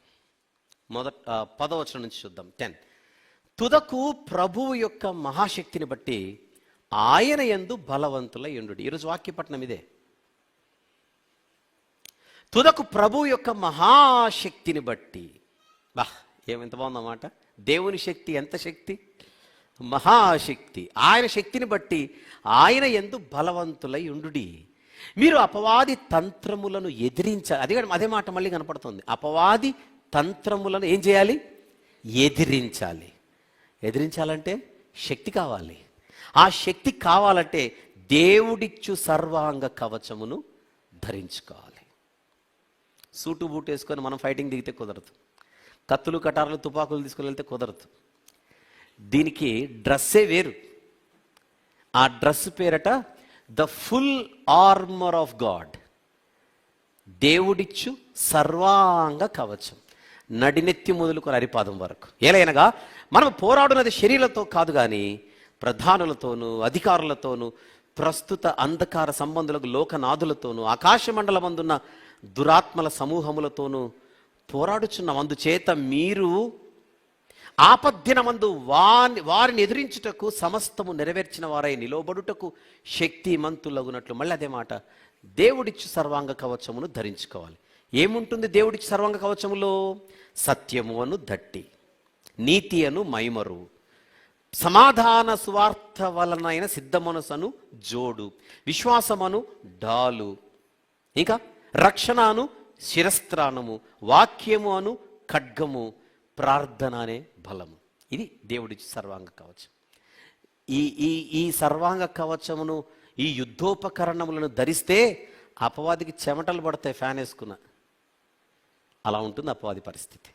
10వ వచనం నుంచి చూద్దాం. 10. తుదకు ప్రభువు యొక్క మహాశక్తిని బట్టి ఆయన యందు బలవంతుల యుండు. ఈరోజు వాక్యపట్నం ఇదే. తుదకు ప్రభువు యొక్క మహాశక్తిని బట్టి. ఏమెంత బాగుందన్నమాట. దేవుని శక్తి ఎంత శక్తి? మహాశక్తి. ఆయన శక్తిని బట్టి ఆయన యందు బలవంతులై ఉండుడి. మీరు అపవాది తంత్రములను ఎదిరించాలి. అదే మాట మళ్ళీ కనపడుతుంది. అపవాది తంత్రములను ఏం చేయాలి? ఎదిరించాలి. ఎదిరించాలంటే శక్తి కావాలి. ఆ శక్తి కావాలంటే దేవుడిచ్చు సర్వాంగ కవచమును ధరించుకోవాలి. సూటు బూట్ వేసుకొని మనం ఫైటింగ్ దిగితే కుదరదు. కత్తులు కటారులు తుపాకులు తీసుకుని వెళ్తే కుదరదు. దీనికి డ్రెస్సే వేరు. ఆ డ్రెస్ పేరట the full armour of God. దేవుడిచ్చు సర్వాంగ కవచం, నడినెత్తి మొదలుకొని అరిపాదం వరకు. ఏలైనగా మనం పోరాడున్నది శరీరంతో కాదు కానీ ప్రధానులతోనూ అధికారులతోనూ ప్రస్తుత అంధకార సంబంధులకు లోకనాథులతోనూ ఆకాశమండలమందున్న దురాత్మల సమూహములతోనూ పోరాడుచున్నాం. అందుచేత మీరు ఆపద్దినమందు వారిని ఎదిరించుటకు సమస్తము నెరవేర్చిన వారై నిలవబడుటకు శక్తిమంతులగునట్లు. మళ్ళీ అదే మాట, దేవుడిచ్చు సర్వాంగ కవచమును ధరించుకోవాలి. ఏముంటుంది దేవుడిచ్చు సర్వాంగ కవచములో? సత్యము అను దట్టి, నీతి అను మైమరు, సమాధాన సువార్త వలనైన సిద్ధ మనసను జోడు, విశ్వాసమను డాలు, ఇంకా రక్షణ అను శిరస్త్రాణము, వాక్యము అను ఖడ్గము, ప్రార్థన అనే బలము. ఇది దేవుడిచ్చి సర్వాంగ కవచం. ఈ సర్వాంగ కవచమును, ఈ యుద్ధోపకరణములను ధరిస్తే అపవాదికి చెమటలు పడతాయి ఫ్యాన్ వేసుకున్న. అలా ఉంటుంది అపవాది పరిస్థితి.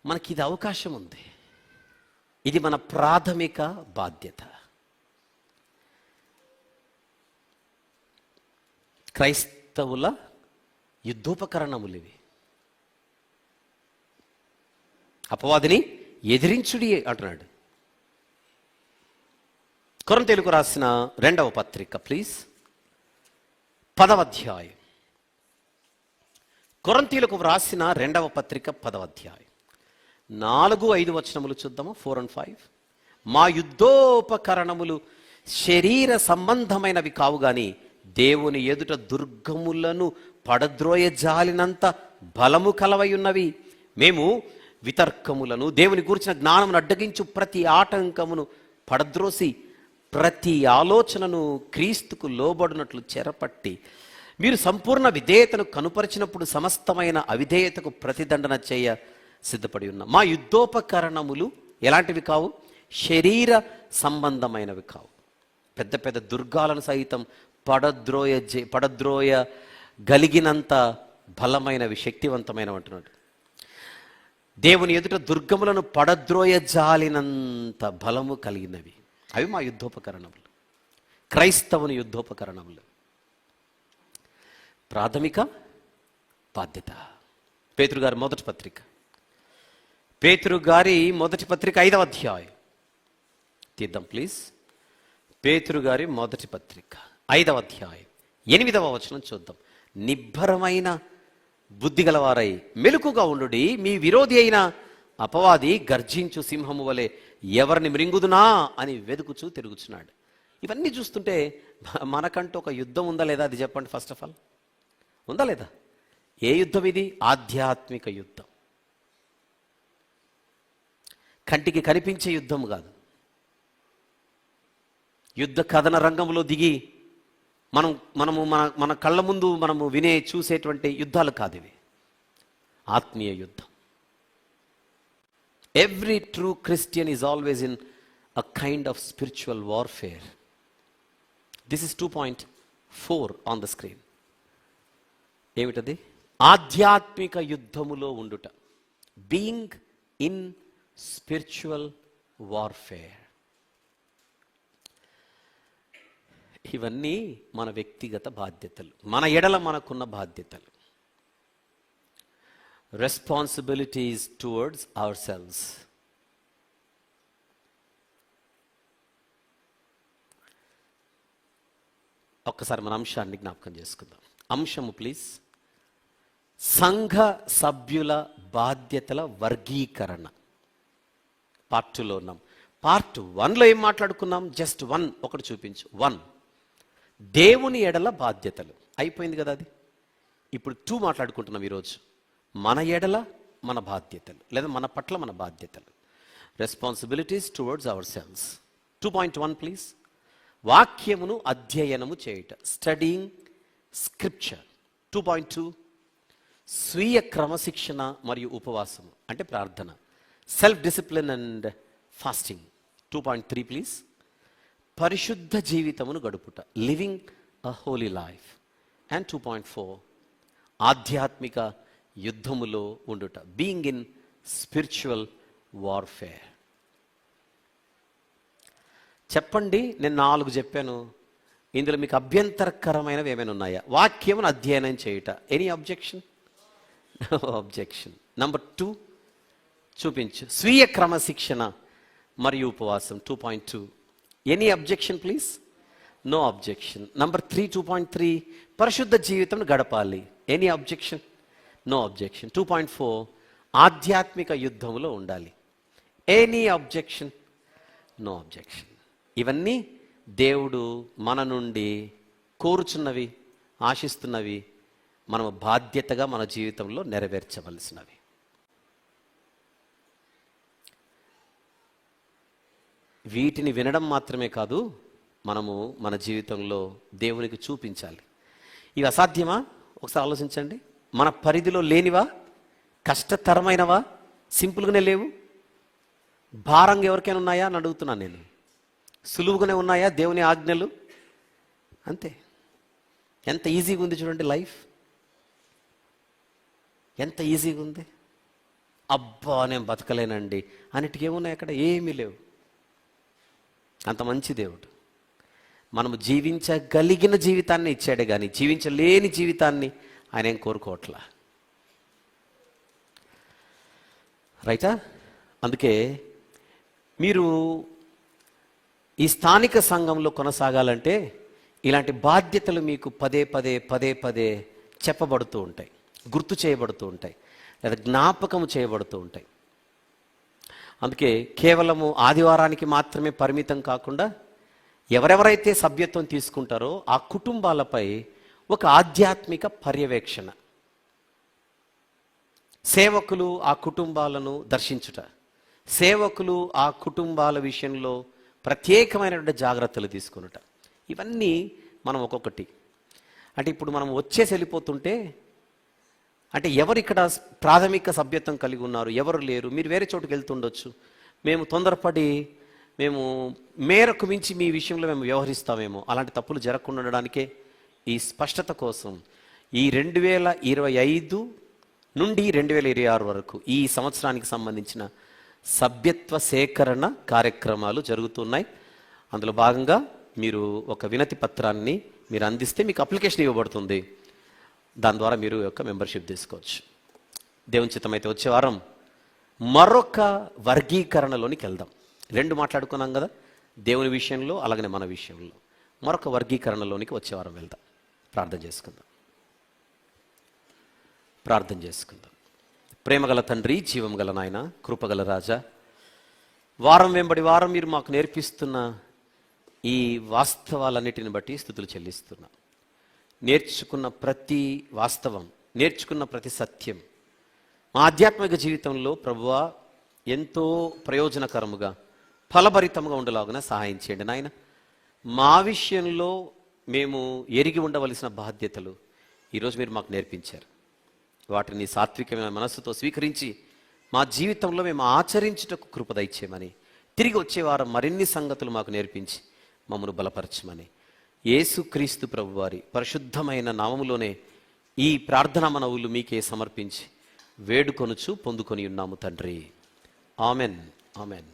మనకి ఇది అవకాశం ఉంది. ఇది మన ప్రాథమిక బాధ్యత. క్రైస్తవుల యుద్ధోపకరణములు ఇవి. అపవాదిని ఎదిరించుడి అంటున్నాడు. కొరింథీయులకు రాసిన 2వ పత్రిక ప్లీజ్, 10వ అధ్యాయం. కొరింథీయులకు వ్రాసిన 2వ పత్రిక 10వ అధ్యాయం 4-5 వచనములు చూద్దాము. 4 and 5. మా యుద్ధోపకరణములు శరీర సంబంధమైనవి కావు గాని దేవుని ఎదుట దుర్గములను పడద్రోయ జాలినంత బలము కలవై ఉన్నవి. మేము వితర్కములను, దేవుని గూర్చిన జ్ఞానమును అడ్డగించు ప్రతి ఆటంకమును పడద్రోసి ప్రతి ఆలోచనను క్రీస్తుకు లోబడినట్లు చెరపట్టి మీరు సంపూర్ణ విధేయతను కనుపరిచినప్పుడు సమస్తమైన అవిధేయతకు ప్రతిదండన చేయ సిద్ధపడి ఉన్నాం. మా యుద్ధోపకరణములు ఎలాంటివి కావు? శరీర సంబంధమైనవి కావు. పెద్ద పెద్ద దుర్గాలను సైతం పడద్రోయ గలిగినంత బలమైనవి, శక్తివంతమైనవి అంటున్నాడు. దేవుని ఎదుట దుర్గములను పడద్రోయ జాలినంత బలము కలిగినవి. అవి మా యుద్ధోపకరణములు, క్రైస్తవుని యుద్ధోపకరణములు. ప్రాథమిక బాధ్యత. పేతురు గారి మొదటి పత్రిక 5వ అధ్యాయం తీద్దాం ప్లీజ్. పేతురు గారి మొదటి పత్రిక 5వ అధ్యాయం 8వ వచనం చూద్దాం. నిబ్బరమైన బుద్ధి గలవారై మెలకుగా ఉండుడి, మీ విరోధి అయిన అపవాది గర్జించు సింహము వలె ఎవరిని మృంగుదునా అని వెదుకుచూ తిరుగుచున్నాడు. ఇవన్నీ చూస్తుంటే మనకంటూ ఒక యుద్ధం ఉందా లేదా? అది చెప్పండి. ఫస్ట్ ఆఫ్ ఆల్ ఉందా లేదా? ఏ యుద్ధం ఇది? ఆధ్యాత్మిక యుద్ధం. కంటికి కనిపించే యుద్ధం కాదు. యుద్ధ కథన రంగంలో దిగి మనము మన కళ్ళ ముందు మనము చూసేటువంటి యుద్ధాలు కాదు ఇవి. ఆత్మీయ యుద్ధం. Every true Christian is always in a kind of spiritual warfare. This is 2.4 on the screen. ఏమిటది? ఆధ్యాత్మిక యుద్ధములో ఉండుట. Being in spiritual warfare. ఇవన్నీ మన వ్యక్తిగత బాధ్యతలు, మన ఎడల మనకున్న బాధ్యతలు. Responsibilities towards our selves. ఒక్కసారి మన అంశాన్ని జ్ఞాపకం చేసుకుందాం. అంశము ప్లీజ్. సంఘ సభ్యుల బాధ్యతల వర్గీకరణ. పార్ట్ 2లో ఉన్నాం. పార్ట్ 1లో ఏం మాట్లాడుకున్నాం? జస్ట్ ఒకటి చూపించు. 1 దేవుని ఎడల బాధ్యతలు అయిపోయింది కదా అది. ఇప్పుడు 2 మాట్లాడుకుంటున్నాం ఈరోజు. మన ఎడల మన బాధ్యతలు, లేదా మన పట్ల మన బాధ్యతలు. Responsibilities towards our selves. 2.1 please. వాక్యమును అధ్యయనము చేయుట. Studying scripture. 2.2 స్వీయ క్రమశిక్షణ మరియు ఉపవాసము అంటే ప్రార్థన. Self discipline and fasting. 2.3 please. పరిశుద్ధ జీవితమును గడుపుట. Living a holy life. And 2.4 ఆధ్యాత్మిక యుద్ధములో ఉండుట. Being in spiritual warfare. చెప్పండి, నేను 4 చెప్పాను. ఇందులో మీకు అభ్యంతరకరమైనవి ఏమైనా ఉన్నాయా? వాక్యమును అధ్యయనం చేయుట. Any objection? అబ్జెక్షన్. నంబర్ 2 చూపించు. స్వీయ క్రమశిక్షణ మరియు ఉపవాసం. 2.2 any objection please? No objection. Number 3 2.3 పరిశుద్ధ జీవితం గడపాలి. Any objection? No objection. 2.4 ఆధ్యాత్మిక యుద్ధములో ఉండాలి. Any objection? No objection. ఇవన్నీ దేవుడు మన నుండి కోరుచున్నవి, ఆశిస్తున్నవి, మనము బాధ్యతగా మన జీవితంలో నెరవేర్చవలసినవి. వీటిని వినడం మాత్రమే కాదు, మనము మన జీవితంలో దేవునికి చూపించాలి. ఇవి అసాధ్యమా? ఒకసారి ఆలోచించండి. మన పరిధిలో లేనివా? కష్టతరమైనవా? సింపుల్గానే లేవు? భారంగా ఎవరికైనా ఉన్నాయా అని అడుగుతున్నాను నేను. సులువుగానే ఉన్నాయా దేవుని ఆజ్ఞలు? అంతే. ఎంత ఈజీగా ఉంది చూడండి లైఫ్. ఎంత ఈజీగా ఉంది. అబ్బా నేను బతకలేనండి అన్నిటికీ ఏమున్నాయి అక్కడ? ఏమీ లేవు. అంత మంచి దేవుడు. మనము జీవించగలిగిన జీవితాన్ని ఇచ్చాడే కానీ జీవించలేని జీవితాన్ని ఆయన ఏం కోరుకోవట్లా. రైటా? అందుకే మీరు ఈ స్థానిక సంఘంలో కొనసాగాలంటే ఇలాంటి బాధ్యతలు మీకు పదే పదే చెప్పబడుతూ ఉంటాయి, గుర్తు చేయబడుతూ ఉంటాయి, లేదా జ్ఞాపకం చేయబడుతూ ఉంటాయి. అందుకే కేవలము ఆదివారానికి మాత్రమే పరిమితం కాకుండా ఎవరెవరైతే సభ్యత్వం తీసుకుంటారో ఆ కుటుంబాలపై ఒక ఆధ్యాత్మిక పర్యవేక్షణ. సేవకులు ఆ కుటుంబాలను దర్శించుట, సేవకులు ఆ కుటుంబాల విషయంలో ప్రత్యేకమైనటువంటి జాగ్రత్తలు తీసుకొనుట. ఇవన్నీ మనం ఒక్కొక్కటి అంటే ఇప్పుడు మనం వచ్చేసి వెళ్ళిపోతుంటే అంటే ఎవరు ఇక్కడ ప్రాథమిక సభ్యత్వం కలిగి ఉన్నారు, ఎవరు లేరు, మీరు వేరే చోటుకి వెళ్తుండొచ్చు. మేము తొందరపడి మేము మేరకు మించి మీ విషయంలో మేము వ్యవహరిస్తామేమో. అలాంటి తప్పులు జరగకుండా ఉండడానికే ఈ స్పష్టత కోసం ఈ 2025 నుండి 2026 వరకు ఈ సంవత్సరానికి సంబంధించిన సభ్యత్వ సేకరణ కార్యక్రమాలు జరుగుతున్నాయి. అందులో భాగంగా మీరు ఒక వినతి పత్రాన్ని మీరు అందిస్తే మీకు అప్లికేషన్ ఇవ్వబడుతుంది. దాని ద్వారా మీరు యొక్క మెంబర్షిప్ తీసుకోవచ్చు. దేవుని చిత్తమైతే వచ్చే వారం మరొక వర్గీకరణలోనికి వెళ్దాం. 2 మాట్లాడుకున్నాం కదా, దేవుని విషయంలో అలాగనే మన విషయంలో. మరొక వర్గీకరణలోనికి వచ్చే వారం వెళ్దాం. ప్రార్థన చేసుకుందాం. ప్రేమగల తండ్రి, జీవం గల నాయన, కృపగల రాజా, వారం వెంబడి వారం మీరు మాకు నేర్పిస్తున్న ఈ వాస్తవాలన్నిటిని బట్టి స్తుతులు చెల్లిస్తున్నా. నేర్చుకున్న ప్రతి వాస్తవం, నేర్చుకున్న ప్రతి సత్యం మా ఆధ్యాత్మిక జీవితంలో ప్రభువా ఎంతో ప్రయోజనకరముగా ఫలభరితంగా ఉండలాగున సహాయం చేయండి నాయన. మా విషయంలో మేము ఎరిగి ఉండవలసిన బాధ్యతలు ఈరోజు మీరు మాకు నేర్పించారు. వాటిని సాత్వికమైన మనస్సుతో స్వీకరించి మా జీవితంలో మేము ఆచరించుటకు కృప దయచేయమని, తిరిగి వచ్చే వారం మరిన్ని సంగతులు మాకు నేర్పించి మమ్మను బలపరచమని యేసుక్రీస్తు ప్రభువారి పరిశుద్ధమైన నామములోనే ఈ ప్రార్థనా మనవులు మీకే సమర్పించి వేడుకొనుచు పొందుకొని ఉన్నాము తండ్రి. ఆమెన్.